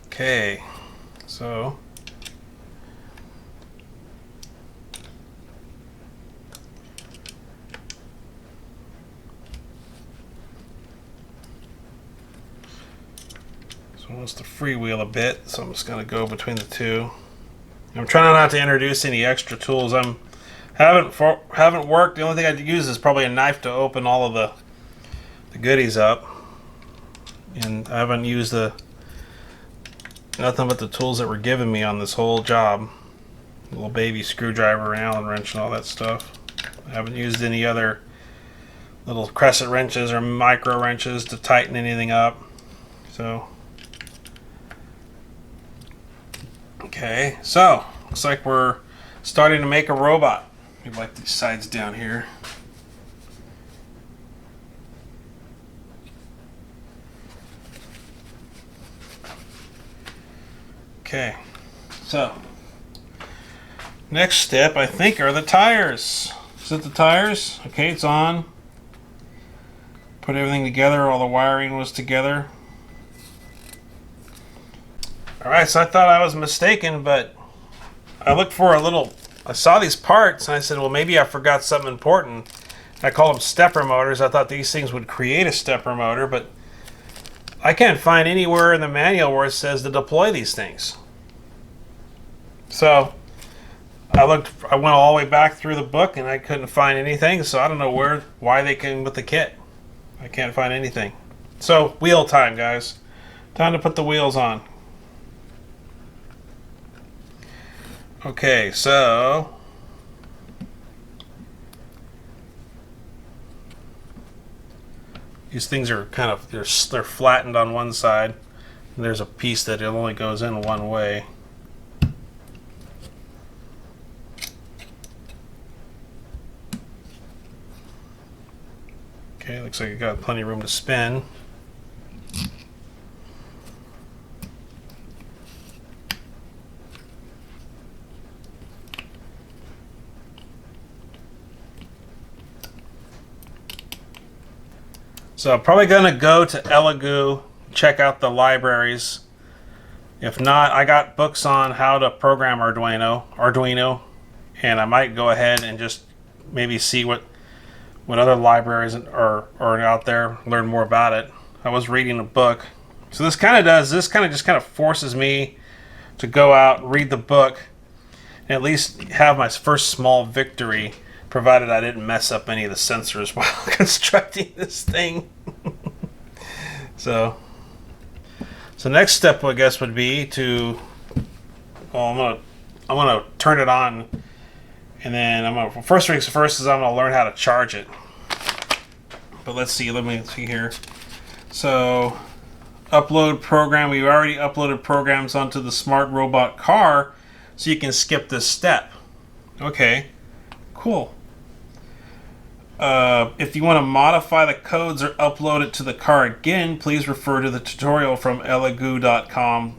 Okay, so it wants to freewheel a bit, so I'm just going to go between the two. I'm trying not to introduce any extra tools. Haven't worked. The only thing I'd use is probably a knife to open all of the goodies up, and I haven't used nothing but the tools that were given me on this whole job. A little baby screwdriver and Allen wrench and all that stuff. I haven't used any other little crescent wrenches or micro wrenches to tighten anything up. So, okay, so looks like we're starting to make a robot. We like these sides down here. Okay, so next step I think are the tires. Is it the tires? Okay, it's on. Put everything together, all the wiring was together. Alright, so I thought I was mistaken, but I looked for I saw these parts and I said, well, maybe I forgot something important. I call them stepper motors. I thought these things would create a stepper motor, but I can't find anywhere in the manual where it says to deploy these things. So I went all the way back through the book and I couldn't find anything, so I don't know why they came with the kit. I can't find anything. So wheel time, guys. Time to put the wheels on. Okay, so these things are kind of they're flattened on one side, and there's a piece that it only goes in one way. Okay, looks like it got plenty of room to spin. So I'm probably going to go to Elegoo, check out the libraries. If not, I got books on how to program Arduino, and I might go ahead and just maybe see what other libraries are out there, learn more about it. I was reading a book. So this kind of forces me to go out, read the book, and at least have my first small victory, provided I didn't mess up any of the sensors while constructing this thing. So next step, I guess, would be to, well, I'm gonna turn it on, and then first things first is I'm gonna learn how to charge it. But let me see here. So upload program. We already uploaded programs onto the smart robot car, so you can skip this step. Okay, cool. If you want to modify the codes or upload it to the car again, please refer to the tutorial from elegoo.com.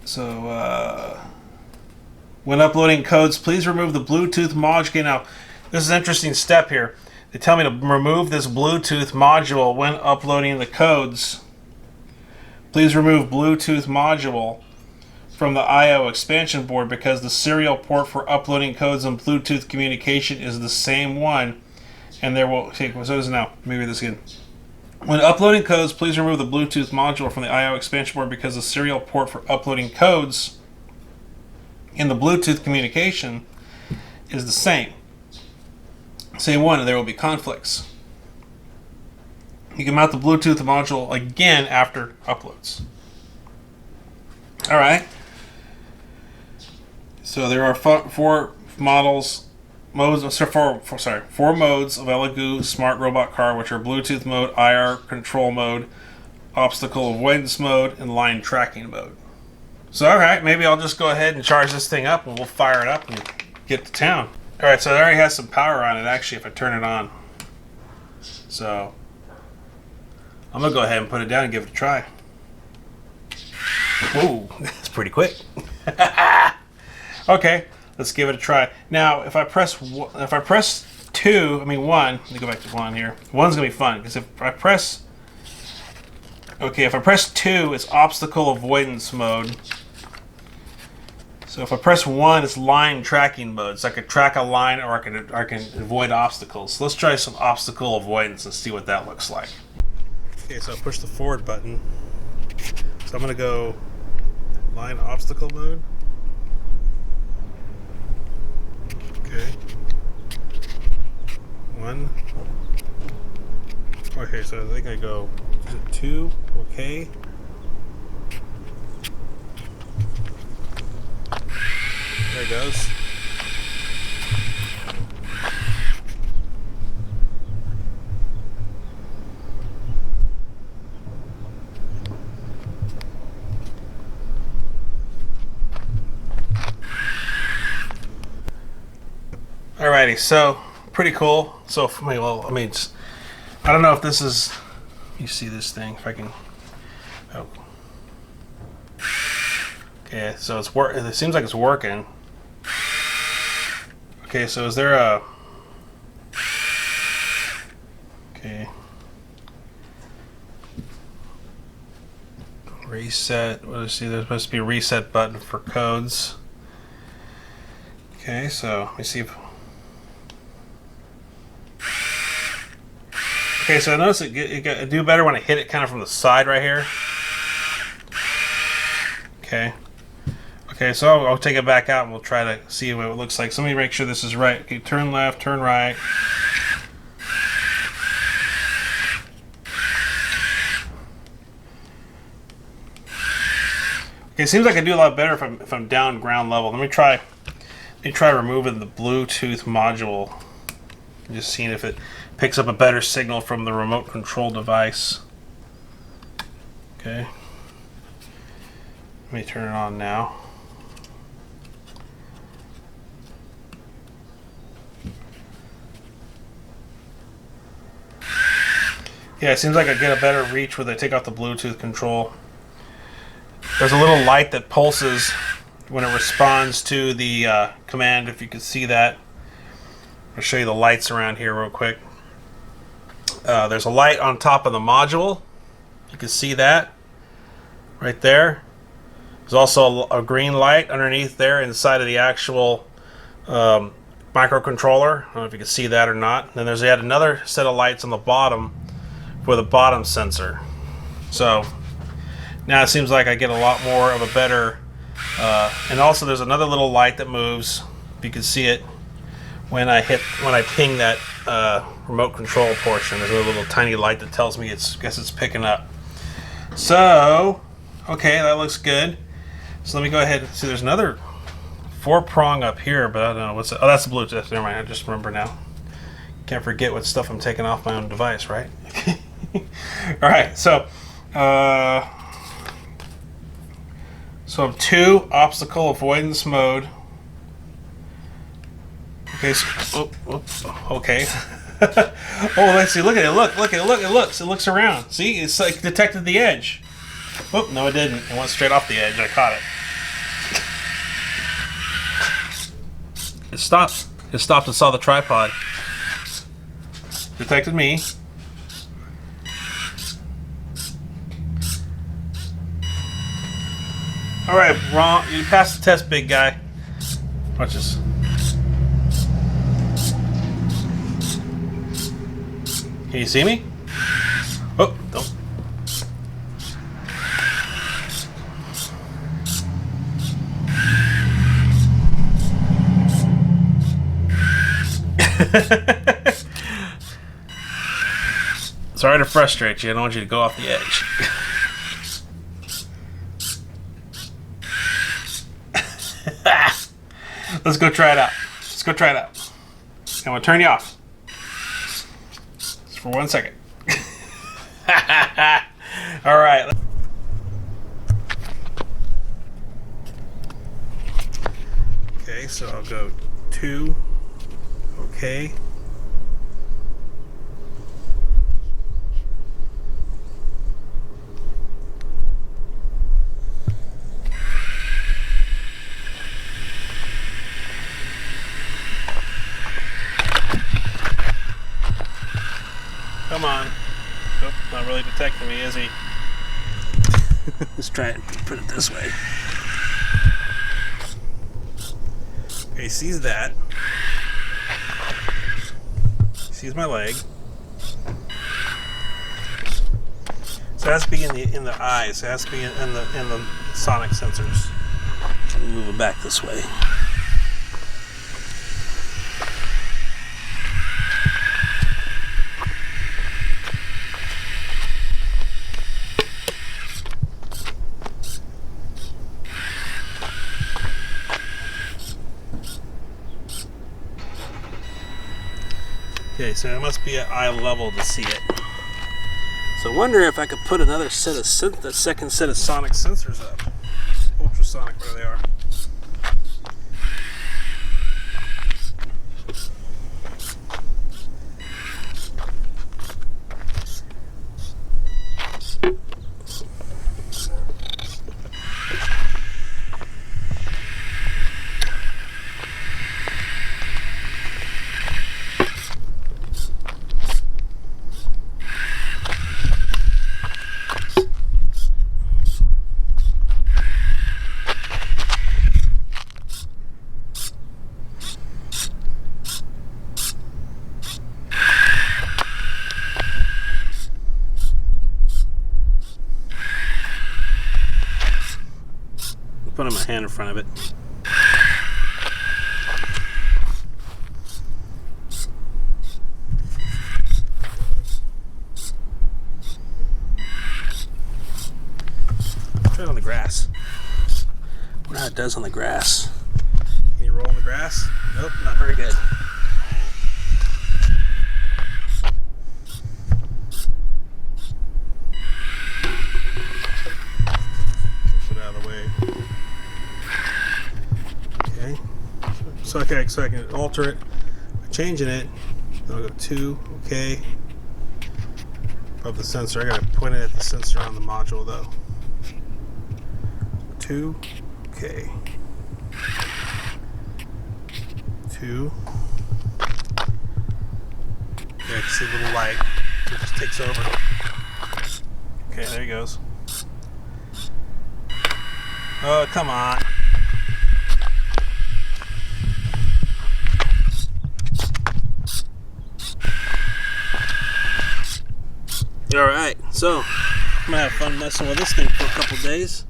So, when uploading codes, please remove the Bluetooth module. Okay, now, this is an interesting step here. They tell me to remove this Bluetooth module when uploading the codes. Please remove Bluetooth module from the I/O expansion board because the serial port for uploading codes and Bluetooth communication is the same one, and there will take. So is now. Maybe this again. When uploading codes, please remove the Bluetooth module from the I/O expansion board because the serial port for uploading codes and the Bluetooth communication is the same one, and there will be conflicts. You can mount the Bluetooth module again after uploads. All right. So there are four modes of Elegoo Smart Robot Car, which are Bluetooth mode, IR control mode, obstacle avoidance mode, and line tracking mode. So, all right, maybe I'll just go ahead and charge this thing up, and we'll fire it up and get to town. All right, so it already has some power on it, actually, if I turn it on. So I'm gonna go ahead and put it down and give it a try. Whoa, that's pretty quick. Okay, let's give it a try. Now, if I press two, I mean one. Let me go back to one here. One's gonna be fun because if I press two, it's obstacle avoidance mode. So if I press one, it's line tracking mode. So I could track a line, or I can avoid obstacles. So let's try some obstacle avoidance and see what that looks like. Okay, so I push the forward button. So I'm gonna go line obstacle mode. Okay. One. Okay, so I think I go, is it two? Okay. There it goes. Alrighty, so pretty cool. So for me, well, I mean, I don't know if this is. You see this thing? If I can. Oh. Okay, so it's work. It seems like it's working. Okay, so is there a? Okay. Reset. What do I see? There's supposed to be a reset button for codes. Okay, so let me see if. Okay, so I notice it do better when I hit it kind of from the side right here. Okay. Okay, so I'll take it back out and we'll try to see what it looks like. So let me make sure this is right. Okay, turn left, turn right. Okay, it seems like I do a lot better if I'm down ground level. Let me try removing the Bluetooth module. Just seeing if it picks up a better signal from the remote control device. Okay. Let me turn it on now. Yeah, it seems like I get a better reach when I take off the Bluetooth control. There's a little light that pulses when it responds to the command, if you can see that. I'll show you the lights around here real quick. There's a light on top of the module. You can see that right there. There's also a green light underneath there inside of the actual microcontroller. I don't know if you can see that or not. And then there's yet another set of lights on the bottom for the bottom sensor. So now it seems like I get a lot more of a better and also there's another little light that moves, if you can see it, when I ping that remote control portion. There's a little tiny light that tells me guess it's picking up. So okay, that looks good. So let me go ahead and see, there's another 4-prong up here, but I don't know what's it. Oh, that's the Bluetooth. Never mind, I just remember now. Can't forget what stuff I'm taking off my own device, right? Alright, so I'm 2 obstacle avoidance mode. Okay, so, okay. Oh, let's see. Look at it. Look at it. Look. It looks around. See, it's like detected the edge. Oh, no, it didn't. It went straight off the edge. I caught it. It stopped. It stopped and saw the tripod. Detected me. All right, wrong. You passed the test, big guy. Watch this. Can you see me? Oh, don't. Sorry to frustrate you. I don't want you to go off the edge. Let's go try it out. I'm going to turn you off. Just for 1 second. All right. Okay, so I'll go 2. Okay. Come on. Oh, not really detecting me, is he? Let's try it. Put it this way. Okay, he sees that. He sees my leg. So it has to be in the eyes. It has to be in the sonic sensors. Let me move it back this way. Okay, so it must be at eye level to see it. So I wonder if I could put another set of the second set of sonic sensors up. Ultrasonic, where they are. Putting my hand in front of it. Try it on the grass. I wonder how it does on the grass. Can you roll on the grass? Nope, not very good. Put it out of the way. Okay. So I can alter it by changing it. I'll go 2, okay. Above the sensor. I gotta point it at the sensor on the module though. 2, okay. 2. Yeah, I can see a little light. It just takes over. Okay, there he goes. Oh, come on. Alright, so I'm gonna have fun messing with this thing for a couple days.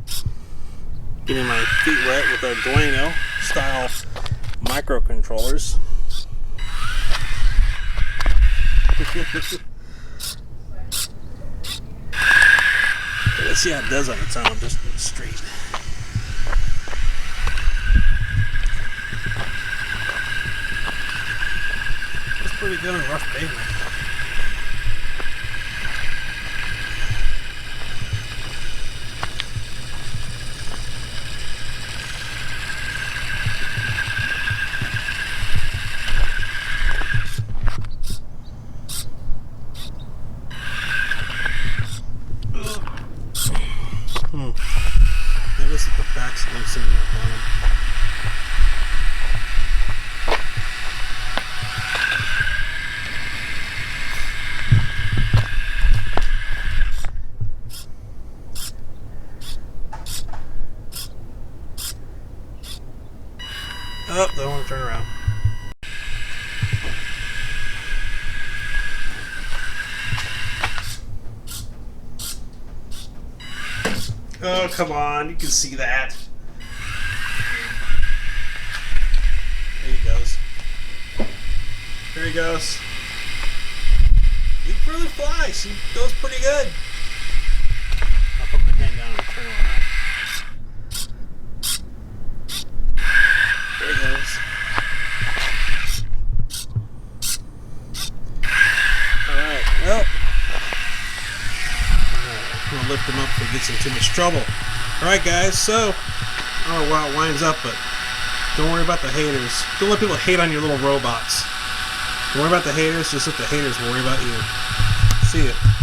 Getting my feet wet with Arduino style microcontrollers. Let's see how it does on its own, just straight. It's pretty good on rough pavement. Notice that the back's loosening up on him. Oh, don't want to turn around. Oh, come on. You can see that. There he goes. There he goes. He can really fly. She goes pretty good. I'll put my hand down and turn around. There he goes. Alright, well. I'm gonna lift him up if he gets in too much trouble. Alright guys, so I don't know how it winds up, but don't worry about the haters. Don't let people hate on your little robots. Don't worry about the haters. Just let the haters worry about you. See ya.